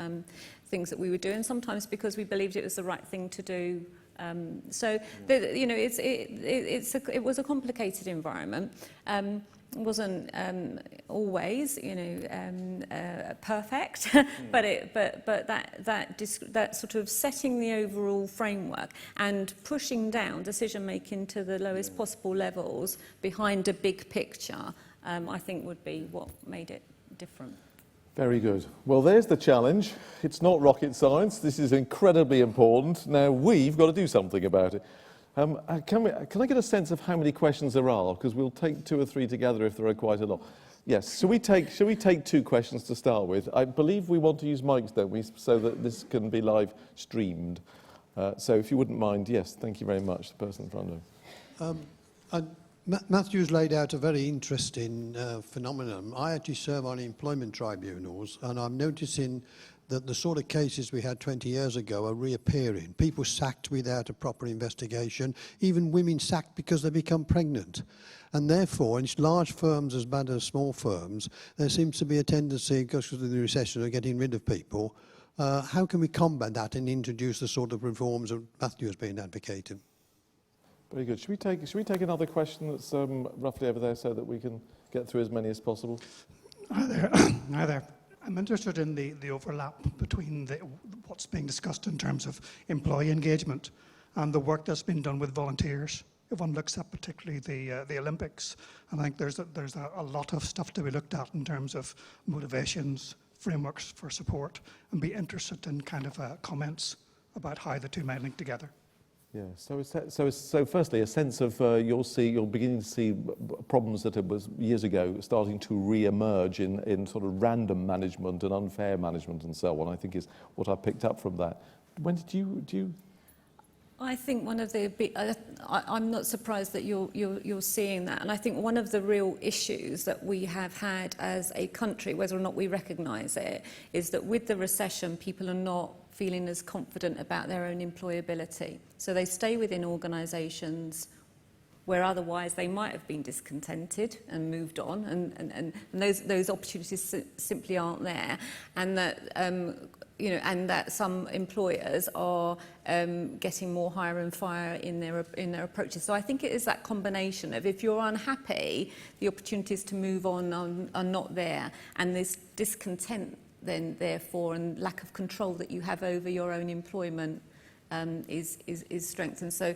things that we were doing, sometimes because we believed it was the right thing to do. It was a complicated environment. It wasn't always, perfect, but that sort of setting the overall framework and pushing down decision making to the lowest possible levels behind a big picture, I think would be what made it different. Very good. Well, there's the challenge. It's not rocket science. This is incredibly important. Now we've got to do something about it. Can I get a sense of how many questions there are? Because we'll take 2 or 3 together if there are quite a lot. Yes. Shall we take 2 questions to start with? I believe we want to use mics, don't we, so that this can be live streamed. So if you wouldn't mind, yes. Thank you very much. The person in front of. Matthew's laid out a very interesting phenomenon. I actually serve on employment tribunals, and I'm noticing that the sort of cases we had 20 years ago are reappearing. People sacked without a proper investigation, even women sacked because they become pregnant. And therefore, in large firms as bad as small firms, there seems to be a tendency, because of the recession, of getting rid of people. How can we combat that and introduce the sort of reforms that Matthew has been advocating? Very good. Should we take another question that's roughly over there so that we can get through as many as possible? Hi there. Hi there. I'm interested in the overlap between what's being discussed in terms of employee engagement and the work that's been done with volunteers. If one looks at particularly the Olympics, I think there's a lot of stuff to be looked at in terms of motivations, frameworks for support, and be interested in kind of comments about how the two may link together. Yeah. So firstly, a sense of you're beginning to see problems that it was years ago starting to re-emerge in sort of random management and unfair management and so on. I think is what I picked up from that. When did you? I think one of the big, I'm not surprised that you're seeing that, and I think one of the real issues that we have had as a country, whether or not we recognise it, is that with the recession, people are not feeling as confident about their own employability. So they stay within organisations where otherwise they might have been discontented and moved on, and those opportunities simply aren't there, and that and that some employers are getting more hire and fire in their approaches. So I think it is that combination of, if you're unhappy, the opportunities to move on are not there, and this discontent then therefore and lack of control that you have over your own employment is strengthened. So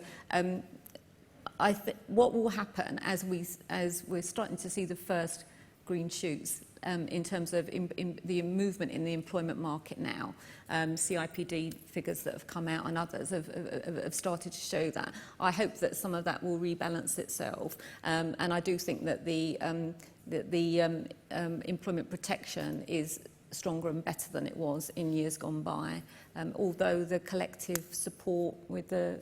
what will happen as we're starting to see the first green shoots in terms of the movement in the employment market now. CIPD figures that have come out and others have started to show that. I hope that some of that will rebalance itself, and I do think that the employment protection is stronger and better than it was in years gone by. Although the collective support with the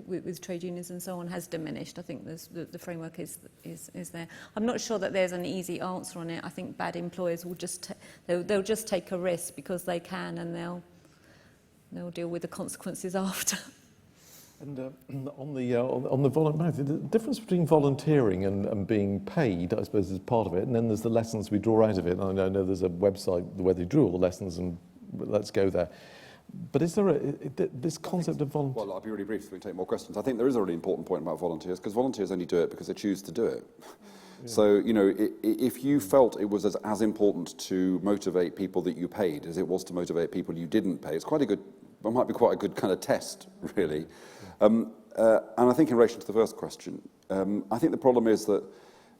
with trade unions and so on has diminished, I think the framework is there. I'm not sure that there's an easy answer on it. I think bad employers will they'll just take a risk because they can, and they'll deal with the consequences after. And on the volunteering, the difference between volunteering and being paid, I suppose, is part of it. And then there's the lessons we draw out of it. And I know there's a website where they drew all the lessons, and let's go there. But is there this concept of volunteering? Well, I'll be really brief so we can take more questions. I think there is a really important point about volunteers, because volunteers only do it because they choose to do it. Yeah. So, if you felt it was as important to motivate people that you paid as it was to motivate people you didn't pay, it might be quite a good kind of test, really. And I think in relation to the first question, I think the problem is that,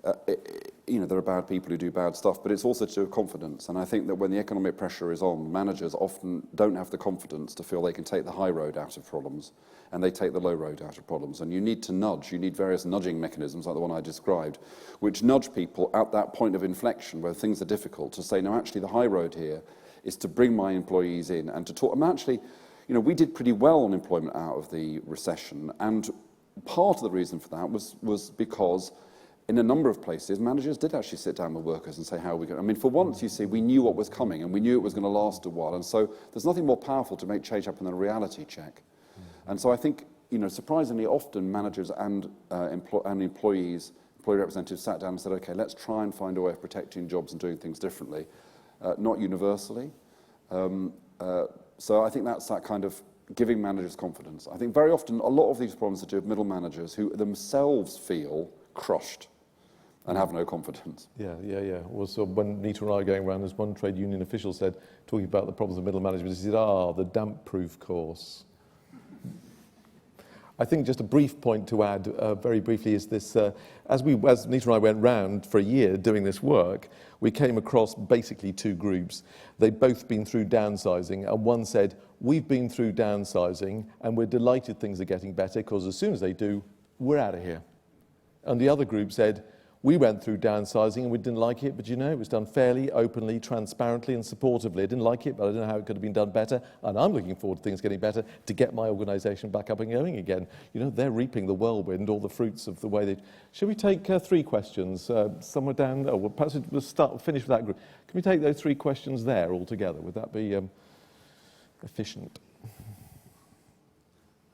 there are bad people who do bad stuff, but it's also to do with confidence. And I think that when the economic pressure is on, managers often don't have the confidence to feel they can take the high road out of problems, and they take the low road out of problems. And you need to nudge. You need various nudging mechanisms like the one I described, which nudge people at that point of inflection where things are difficult to say, no, actually the high road here is to bring my employees in and to talk. And actually, we did pretty well on employment out of the recession, and part of the reason for that was because in a number of places, managers did actually sit down with workers and say, how are we going? I mean, for once, you see, we knew what was coming, and we knew it was going to last a while, and so there's nothing more powerful to make change happen than a reality check. And so I think, surprisingly often, managers and employee representatives sat down and said, okay, let's try and find a way of protecting jobs and doing things differently, not universally. So I think that's that kind of giving managers confidence. I think very often a lot of these problems are to do with middle managers who themselves feel crushed and have no confidence. Yeah. Well, so when Nita and I were going around, as one trade union official said, talking about the problems of middle management, he said, the damp-proof course. I think just a brief point to add, very briefly, is this, as Nita and I went round for a year doing this work, we came across basically two groups. They'd both been through downsizing, and one said, we've been through downsizing, and we're delighted things are getting better, because as soon as they do, we're out of here. And the other group said, we went through downsizing and we didn't like it, but it was done fairly, openly, transparently and supportively. I didn't like it, but I don't know how it could have been done better, and I'm looking forward to things getting better to get my organisation back up and going again. They're reaping the whirlwind, all the fruits of the way they... Shall we take 3 questions? Somewhere down... Oh, well, perhaps we'll finish with that group. Can we take those 3 questions there all together? Would that be efficient?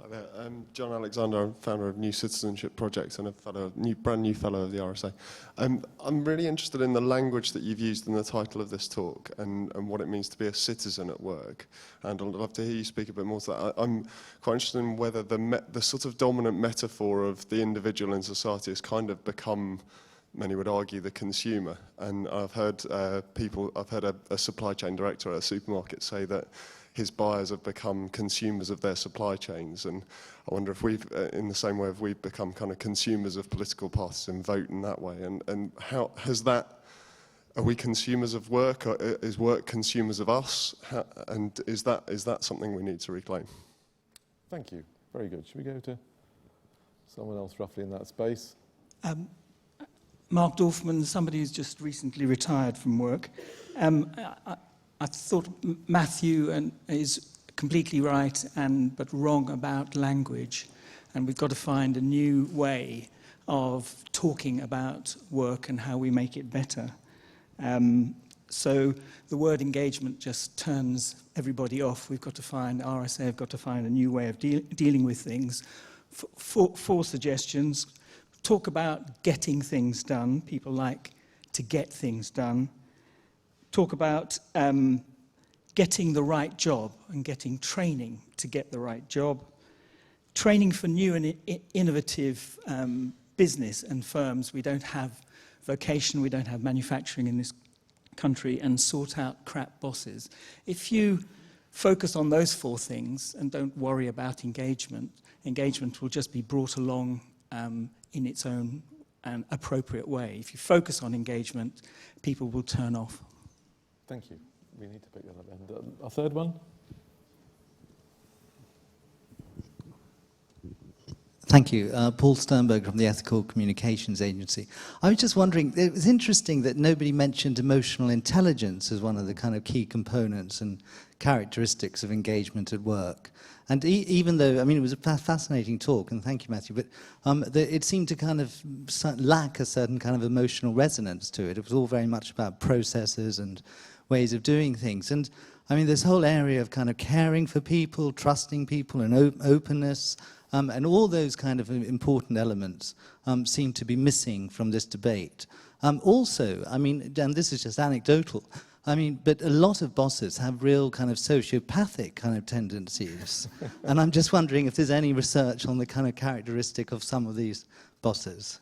Hi there. I'm John Alexander. I'm founder of New Citizenship Projects and a brand new fellow of the RSA. I'm really interested in the language that you've used in the title of this talk and what it means to be a citizen at work. And I'd love to hear you speak a bit more to that. I'm quite interested in whether the sort of dominant metaphor of the individual in society has kind of become, many would argue, the consumer. And I've heard a supply chain director at a supermarket say that his buyers have become consumers of their supply chains, and I wonder if we've, in the same way, we've become kind of consumers of political parties and vote in that way. And how has that? Are we consumers of work? Or is work consumers of us? And is that something we need to reclaim? Thank you. Very good. Should we go to someone else roughly in that space? Mark Dorfman, somebody who's just recently retired from work. I thought Matthew is completely right but wrong about language, and we've got to find a new way of talking about work and how we make it better. So the word engagement just turns everybody off. We've got to find, RSA have got to find a new way of dealing with things. Four suggestions. Talk about getting things done. People like to get things done. Talk about getting the right job and getting training to get the right job. Training for new and innovative business and firms. We don't have vocation, we don't have manufacturing in this country, and sort out crap bosses. If you focus on those four things and don't worry about engagement, engagement will just be brought along in its own appropriate way. If you focus on engagement, people will turn off. Thank you. We need to pick that up. And a third one? Thank you. Paul Sternberg from the Ethical Communications Agency. I was just wondering, it was interesting that nobody mentioned emotional intelligence as one of the kind of key components and characteristics of engagement at work. And even though, I mean, it was a fascinating talk, and thank you, Matthew, but it seemed to kind of lack a certain kind of emotional resonance to it. It was all very much about processes and ways of doing things. And I mean, this whole area of kind of caring for people, trusting people, and openness, and all those kind of important elements seem to be missing from this debate. Also, I mean, and this is just anecdotal, I mean, but a lot of bosses have real kind of sociopathic kind of tendencies. And I'm just wondering if there's any research on the kind of characteristic of some of these bosses.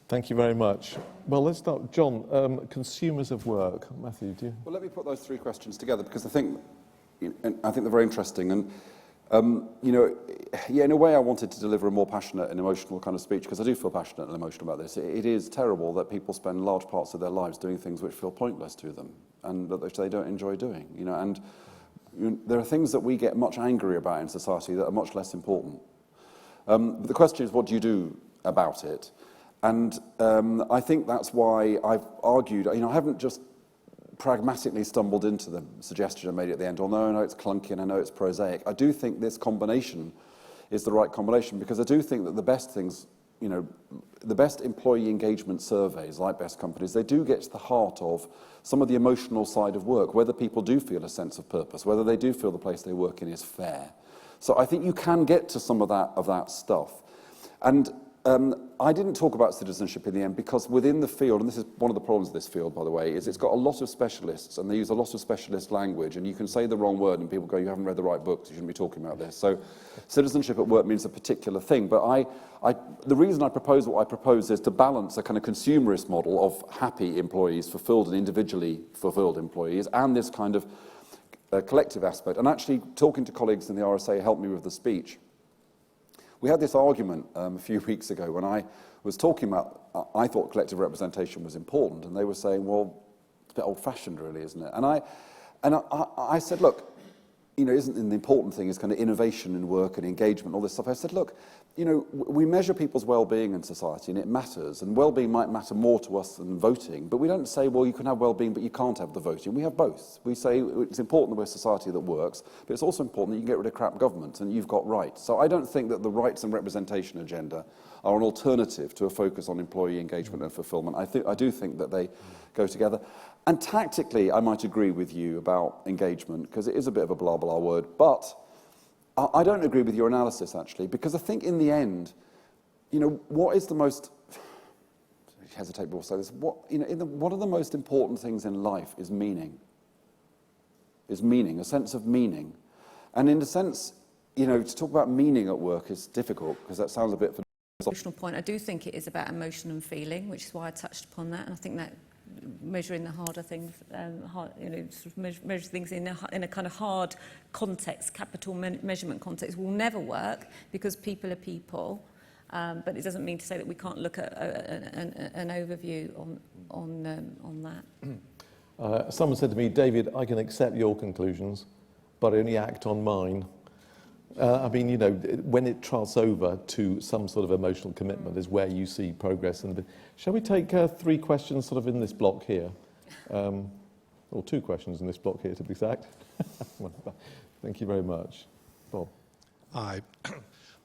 Thank you very much. Well, let's start. John, consumers of work. Matthew, do you? Well, let me put those three questions together because I think they're very interesting. And you know, yeah, in a way I wanted to deliver a more passionate and emotional kind of speech because I do feel passionate and emotional about this. It is terrible that people spend large parts of their lives doing things which feel pointless to them and that they don't enjoy doing, you know, and there are things that we get much angrier about in society that are much less important. But the question is, what do you do about it? And I think that's why I've argued, you know, I haven't just pragmatically stumbled into the suggestion I made at the end, although I know it's clunky and I know it's prosaic. I do think this combination is the right combination because I do think that the best things, you know, the best employee engagement surveys, like Best Companies, they do get to the heart of some of the emotional side of work, whether people do feel a sense of purpose, whether they do feel the place they work in is fair. So I think you can get to some of that stuff. And I didn't talk about citizenship in the end because within the field, and this is one of the problems of this field, by the way, is it's got a lot of specialists and they use a lot of specialist language and you can say the wrong word and people go, you haven't read the right books, you shouldn't be talking about this. So citizenship at work means a particular thing. But the reason I propose what I propose is to balance a kind of consumerist model of happy employees, fulfilled and individually fulfilled employees, and this kind of collective aspect. And actually talking to colleagues in the RSA helped me with the speech. We had this argument a few weeks ago when I was talking about, I thought collective representation was important, and they were saying, well, it's a bit old-fashioned really, isn't it? And I said, look, you know, isn't the important thing is kind of innovation in work and engagement, all this stuff. I said, look, you know, we measure people's well-being in society, and it matters, and well-being might matter more to us than voting, but we don't say, well, you can have well-being, but you can't have the voting. We have both. We say it's important that we're a society that works, but it's also important that you can get rid of crap government, and you've got rights. So I don't think that the rights and representation agenda are an alternative to a focus on employee engagement and fulfillment. I do think that they go together. And tactically, I might agree with you about engagement, because it is a bit of a blah, blah word, but I don't agree with your analysis, actually, because I think in the end, you know, what is the most, I hesitate before saying this, one of the most important things in life is meaning, a sense of meaning. And in a sense, you know, to talk about meaning at work is difficult, because that sounds a bit... Emotional point, I do think it is about emotion and feeling, which is why I touched upon that, and I think that measuring the harder things, you know, sort of measure things in a kind of hard context, capital measurement context, will never work because people are people. But it doesn't mean to say that we can't look at an overview on that. Someone said to me, David, I can accept your conclusions, but only act on mine. I mean, you know, when it troughs over to some sort of emotional commitment is where you see progress. And shall we take 3 questions sort of in this block here? or 2 questions in this block here to be exact. Thank you very much. Bob. Hi.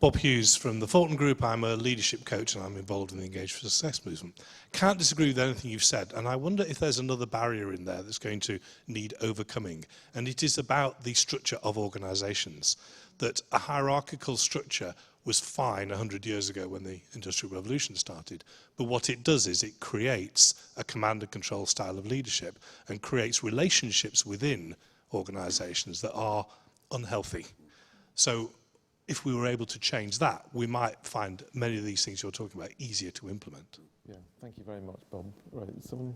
Bob Hughes from the Fulton Group. I'm a leadership coach and I'm involved in the Engage for Success movement. Can't disagree with anything you've said, and I wonder if there's another barrier in there that's going to need overcoming, and it is about the structure of organisations. That a hierarchical structure was fine 100 years ago when the Industrial Revolution started, but what it does is it creates a command and control style of leadership and creates relationships within organisations that are unhealthy. So if we were able to change that, we might find many of these things you're talking about easier to implement. Yeah, thank you very much, Bob. Right, someone...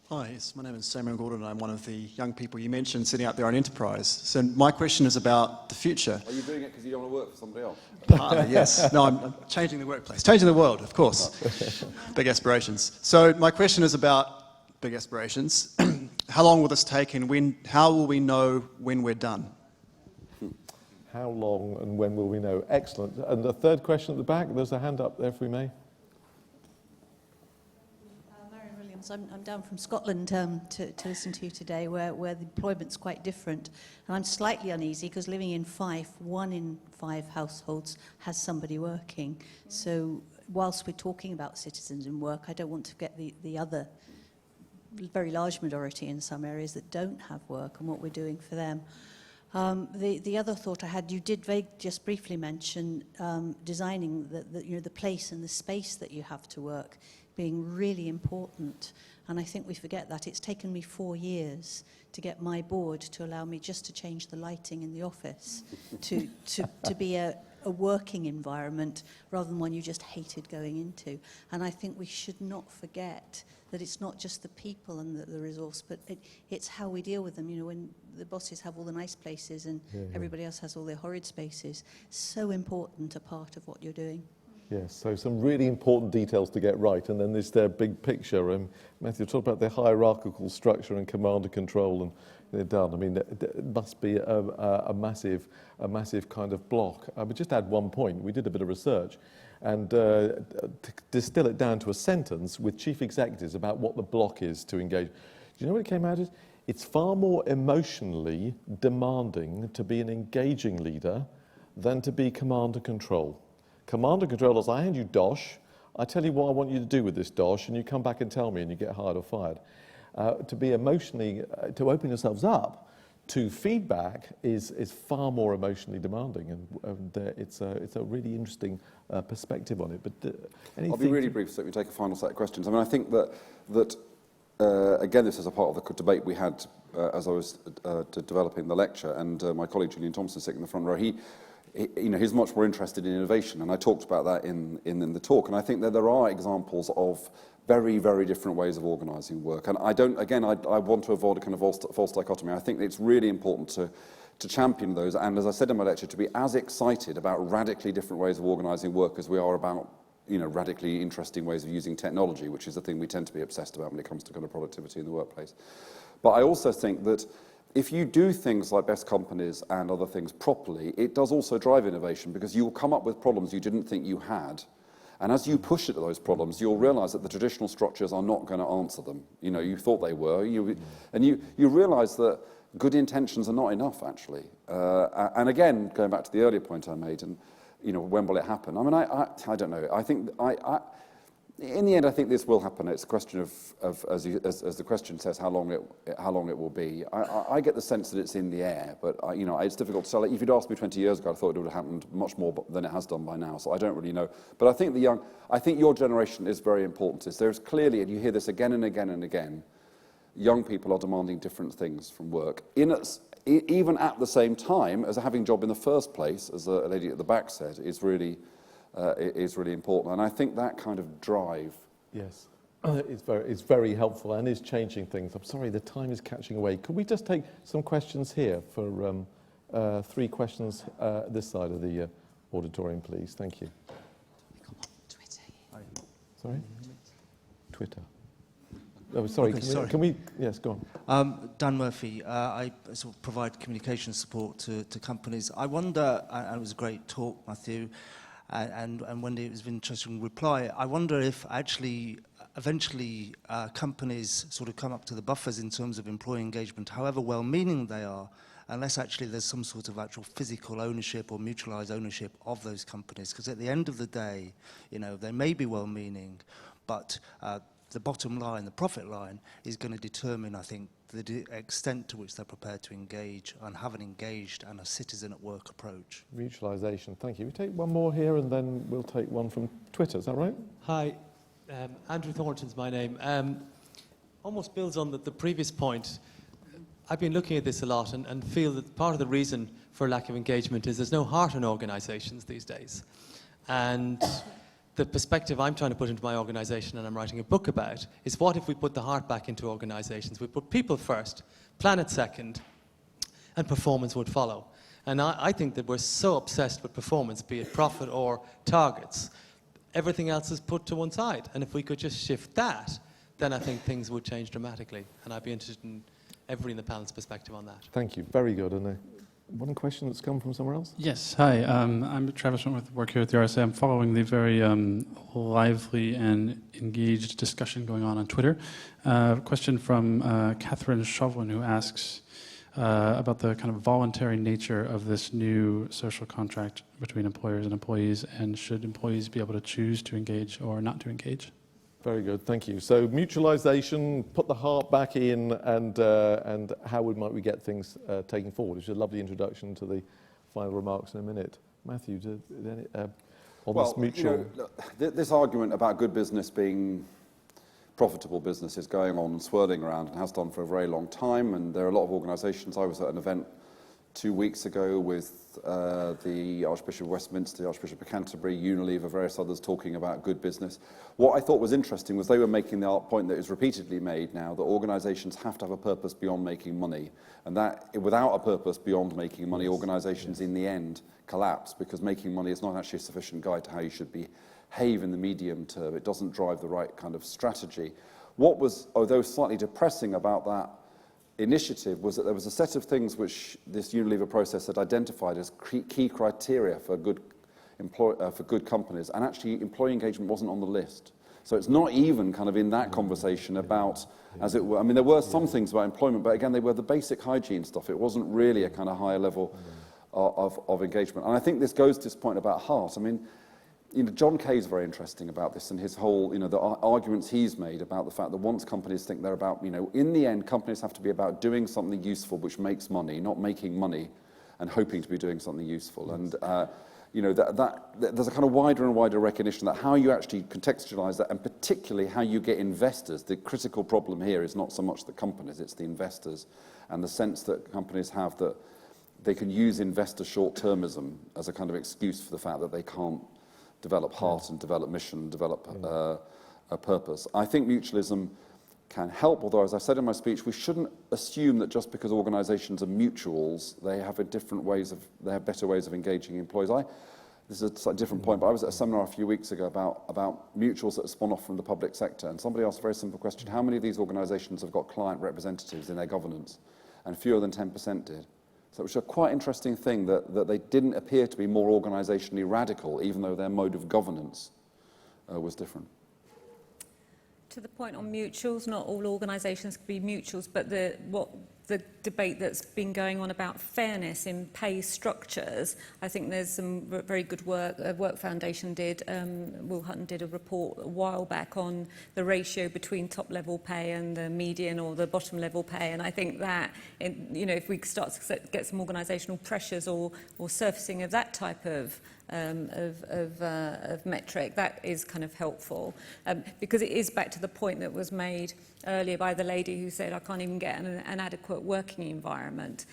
Hi, yes, my name is Samuel Gordon and I'm one of the young people you mentioned setting up their own enterprise. So my question is about the future. Are you doing it because you don't want to work for somebody else? Partly, yes. No, I'm changing the workplace. Changing the world, of course. Big aspirations. So my question is about big aspirations. How long will this take and how will we know when we're done? How long and when will we know? Excellent. And the third question at the back, there's a hand up there if we may. Marion Williams, I'm down from Scotland to listen to you today where the employment's quite different. And I'm slightly uneasy because living in Fife, 1 in 5 households has somebody working. So whilst we're talking about citizens in work, I don't want to forget the other very large majority in some areas that don't have work and what we're doing for them. The other thought I had, you did just briefly mention designing the place and the space that you have to work being really important, and I think we forget that. It's taken me 4 years to get my board to allow me just to change the lighting in the office to be a working environment rather than one you just hated going into. And I think we should not forget that it's not just the people and the resource, but it's how we deal with them. You know, when the bosses have all the nice places and everybody else has all their horrid spaces, so important a part of what you're doing. Yes, so some really important details to get right, and then there's their big picture. Matthew, talk about their hierarchical structure and command and control, and they're done. I mean, it must be a massive kind of block. I would just add one point. We did a bit of research, and to distill it down to a sentence with chief executives about what the block is to engage. Do you know what it came out as? It's far more emotionally demanding to be an engaging leader than to be command and control. Command and control is, I hand you DOSH, I tell you what I want you to do with this DOSH, and you come back and tell me, and you get hired or fired. To be emotionally, to open yourselves up to feedback is far more emotionally demanding, and it's a really interesting perspective on it. But I'll be really brief so we can take a final set of questions. I mean, I think that again, this is a part of the debate we had as I was developing the lecture, and my colleague Julian Thompson sitting in the front row, he's much more interested in innovation, and I talked about that in the talk. And I think that there are examples of very, very different ways of organising work. And I want to avoid a kind of false dichotomy. I think it's really important to champion those, and as I said in my lecture, to be as excited about radically different ways of organising work as we are about radically interesting ways of using technology, which is the thing we tend to be obsessed about when it comes to kind of productivity in the workplace. But I also think that if you do things like best companies and other things properly, it does also drive innovation, because you will come up with problems you didn't think you had. And as you push at those problems, you'll realise that the traditional structures are not going to answer them. You thought they were, and you realise that good intentions are not enough, actually. And again, going back to the earlier point I made, and when will it happen? I mean, I don't know. I think in the end, I think this will happen. It's a question of as the question says, how long it will be. I get the sense that it's in the air, but it's difficult to tell. If you'd asked me 20 years ago, I thought it would have happened much more than it has done by now. So I don't really know. But I think your generation is very important. There's clearly, and you hear this again and again and again, young people are demanding different things from work. Even at the same time as having a job in the first place, as the lady at the back said, is really important. And I think that kind of drive... Yes, it's very helpful and is changing things. I'm sorry, the time is catching away. Could we just take some questions here for 3 questions this side of the auditorium, please? Thank you. Sorry? Twitter. Oh, sorry, okay, can we... Yes, go on. Dan Murphy. I sort of provide communication support to companies. I wonder, and it was a great talk, Matthew, and Wendy, it was an interesting reply. I wonder if actually eventually companies sort of come up to the buffers in terms of employee engagement, however well-meaning they are, unless actually there's some sort of actual physical ownership or mutualized ownership of those companies. Because at the end of the day, you know, they may be well-meaning, but the bottom line, the profit line, is going to determine, I think, the extent to which they're prepared to engage and have an engaged and a citizen-at-work approach. Mutualisation, thank you. We take one more here and then we'll take one from Twitter, is that right? Hi, Andrew Thornton's my name. Almost builds on the previous point. I've been looking at this a lot and feel that part of the reason for lack of engagement is there's no heart in organisations these days. And the perspective I'm trying to put into my organisation and I'm writing a book about is what if we put the heart back into organisations? We put people first, planet second, and performance would follow. And I think that we're so obsessed with performance, be it profit or targets, everything else is put to one side. And if we could just shift that, then I think things would change dramatically. And I'd be interested in everybody in the panel's perspective on that. Thank you, very good. And one question that's come from somewhere else? Yes, hi. I'm Travis with work here at the RSA. I'm following the very lively and engaged discussion going on Twitter. Question from Catherine Chauvelin, who asks about the kind of voluntary nature of this new social contract between employers and employees, and should employees be able to choose to engage or not to engage? Very good, thank you. So mutualisation, put the heart back in, and how might we get things taken forward? Which is a lovely introduction to the final remarks in a minute. Matthew, on this mutual... You know, this argument about good business being profitable business is going on and swirling around and has done for a very long time, and there are a lot of organisations. I was at an event 2 weeks ago with the Archbishop of Westminster, the Archbishop of Canterbury, Unilever, various others talking about good business. What I thought was interesting was they were making the point that is repeatedly made now, that organisations have to have a purpose beyond making money, and that without a purpose beyond making money, organisations in the end collapse, because making money is not actually a sufficient guide to how you should behave in the medium term. It doesn't drive the right kind of strategy. What was, although slightly depressing about that initiative, was that there was a set of things which this Unilever process had identified as key criteria for good companies, and actually employee engagement wasn't on the list. So it's not even kind of in that conversation about, as it were, I mean, there were some things about employment, but again, they were the basic hygiene stuff. It wasn't really a kind of higher level of engagement. And I think this goes to this point about heart. I mean, you know, John Kay's very interesting about this, and his whole, you know, the arguments he's made about the fact that once companies think they're about, you know, in the end, companies have to be about doing something useful which makes money, not making money and hoping to be doing something useful. And, you know, there's a kind of wider and wider recognition that how you actually contextualize that, and particularly how you get investors. The critical problem here is not so much the companies, it's the investors, and the sense that companies have that they can use investor short-termism as a kind of excuse for the fact that they can't develop heart and develop mission, develop a purpose. I think mutualism can help, although, as I said in my speech, we shouldn't assume that just because organisations are mutuals, they have better ways of engaging employees. This is a different point, but I was at a seminar a few weeks ago about mutuals that have spun off from the public sector, and somebody asked a very simple question: how many of these organisations have got client representatives in their governance? And fewer than 10% did. So it was a quite interesting thing that they didn't appear to be more organisationally radical, even though their mode of governance was different. To the point on mutuals, not all organisations can be mutuals, but the debate that's been going on about fairness in pay structures, I think there's some very good work. Work Foundation did, Will Hutton did a report a while back on the ratio between top-level pay and the median or the bottom-level pay, and I think that, you know, if we start to get some organisational pressures or surfacing of that type of metric, that is kind of helpful, because it is back to the point that was made earlier by the lady who said, I can't even get an adequate working environment.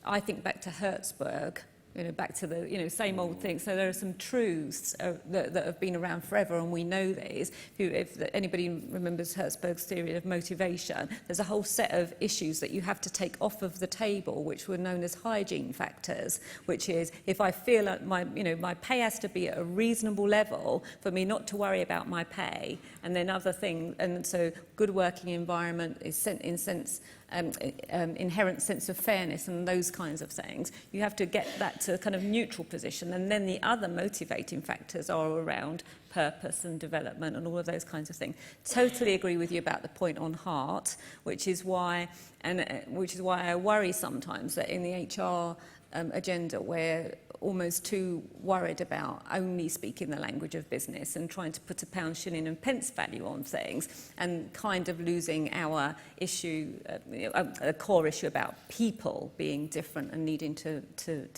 I think back to Hertzberg, you know, back to the, you know, same old thing. So there are some truths that have been around forever, and we know these. If anybody remembers Hertzberg's theory of motivation, there's a whole set of issues that you have to take off of the table, which were known as hygiene factors, which is if I feel like my pay has to be at a reasonable level for me not to worry about my pay, and then other things, and so good working environment is in sense inherent sense of fairness and those kinds of things. You have to get that to a kind of neutral position, and then the other motivating factors are around purpose and development and all of those kinds of things. Totally agree with you about the point on heart, which is why I worry sometimes that in the HR agenda we're almost too worried about only speaking the language of business and trying to put a pound, shilling and pence value on things, and kind of losing our issue, a core issue about people being different and needing to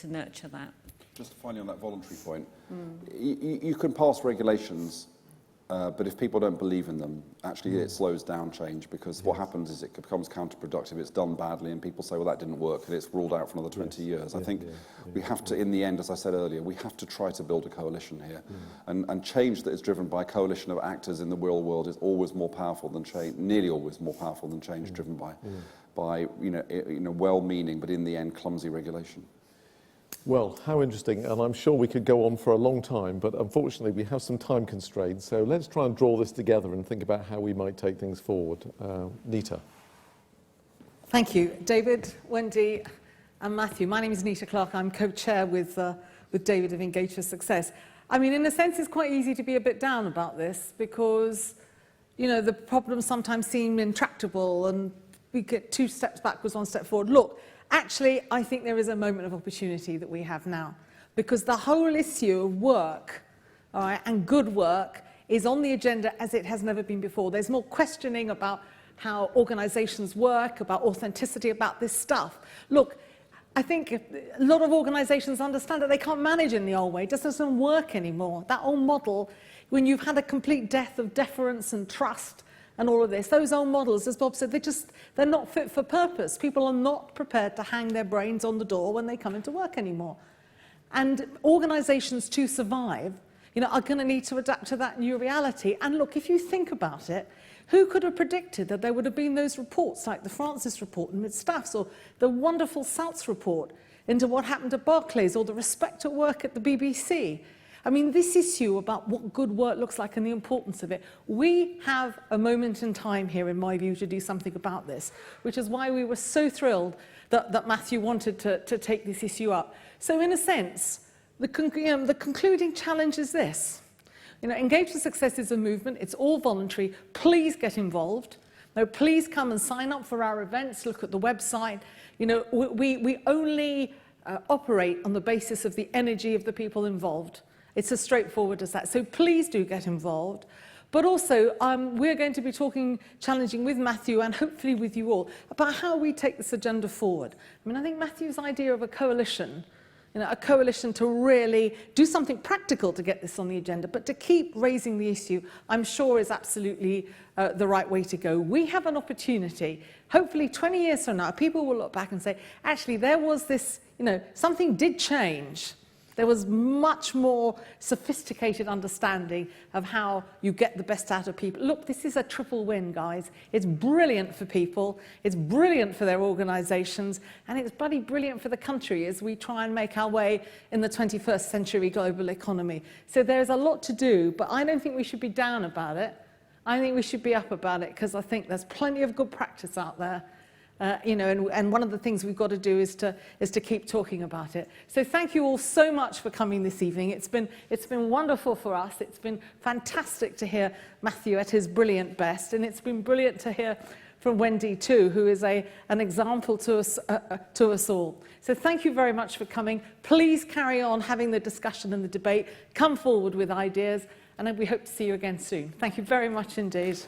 nurture that. Just finally on that voluntary point, you can pass regulations, but if people don't believe in them, actually it slows down change, because what happens is it becomes counterproductive, it's done badly, and people say, well, that didn't work, and it's ruled out for another 20 years. I think we have to, in the end, as I said earlier, we have to try to build a coalition here. And change that is driven by a coalition of actors in the real world is always more powerful than change, nearly always more powerful than change driven by well-meaning, but in the end, clumsy regulation. Well, how interesting, and I'm sure we could go on for a long time, but unfortunately we have some time constraints, so let's try and draw this together and think about how we might take things forward. Nita. Thank you, David, Wendy and Matthew. My name is Nita Clark. I'm co-chair with David of Engage for Success. I mean, in a sense, it's quite easy to be a bit down about this because, you know, the problems sometimes seem intractable and we get 2 steps backwards, 1 step forward. Look, actually, I think there is a moment of opportunity that we have now, because the whole issue of work, all right, and good work is on the agenda as it has never been before. There's more questioning about how organizations work, about authenticity, about this stuff. Look, I think a lot of organizations understand that they can't manage in the old way. It just doesn't work anymore. That old model, when you've had a complete death of deference and trust and all of this, those old models, as Bob said, they're not fit for purpose. People are not prepared to hang their brains on the door when they come into work anymore. And organizations to survive, you know, are going to need to adapt to that new reality. And look, if you think about it, who could have predicted that there would have been those reports like the Francis report and Mid-Staffs, or the wonderful Souths report into what happened at Barclays, or the Respect at Work at the BBC? I mean, this issue about what good work looks like and the importance of it, we have a moment in time here, in my view, to do something about this, which is why we were so thrilled that Matthew wanted to take this issue up. So in a sense, the concluding challenge is this. You know, Engage for Success is a movement. It's all voluntary. Please get involved. No, please come and sign up for our events. Look at the website. You know, we only operate on the basis of the energy of the people involved. It's as straightforward as that. So please do get involved. But also, we're going to be challenging with Matthew and hopefully with you all about how we take this agenda forward. I mean, I think Matthew's idea of a coalition, you know, a coalition to really do something practical to get this on the agenda, but to keep raising the issue, I'm sure is absolutely the right way to go. We have an opportunity, hopefully 20 years from now, people will look back and say, actually, there was this, you know, something did change. There was much more sophisticated understanding of how you get the best out of people. Look, this is a triple win, guys. It's brilliant for people, it's brilliant for their organizations, and it's bloody brilliant for the country as we try and make our way in the 21st century global economy. So there's a lot to do, but I don't think we should be down about it. I think we should be up about it, because I think there's plenty of good practice out there. You know, and one of the things we've got to do is to keep talking about it. So thank you all so much for coming this evening. It's been wonderful for us. It's been fantastic to hear Matthew at his brilliant best, and it's been brilliant to hear from Wendy too, who is an example to us all. So thank you very much for coming. Please carry on having the discussion and the debate. Come forward with ideas, and we hope to see you again soon. Thank you very much indeed.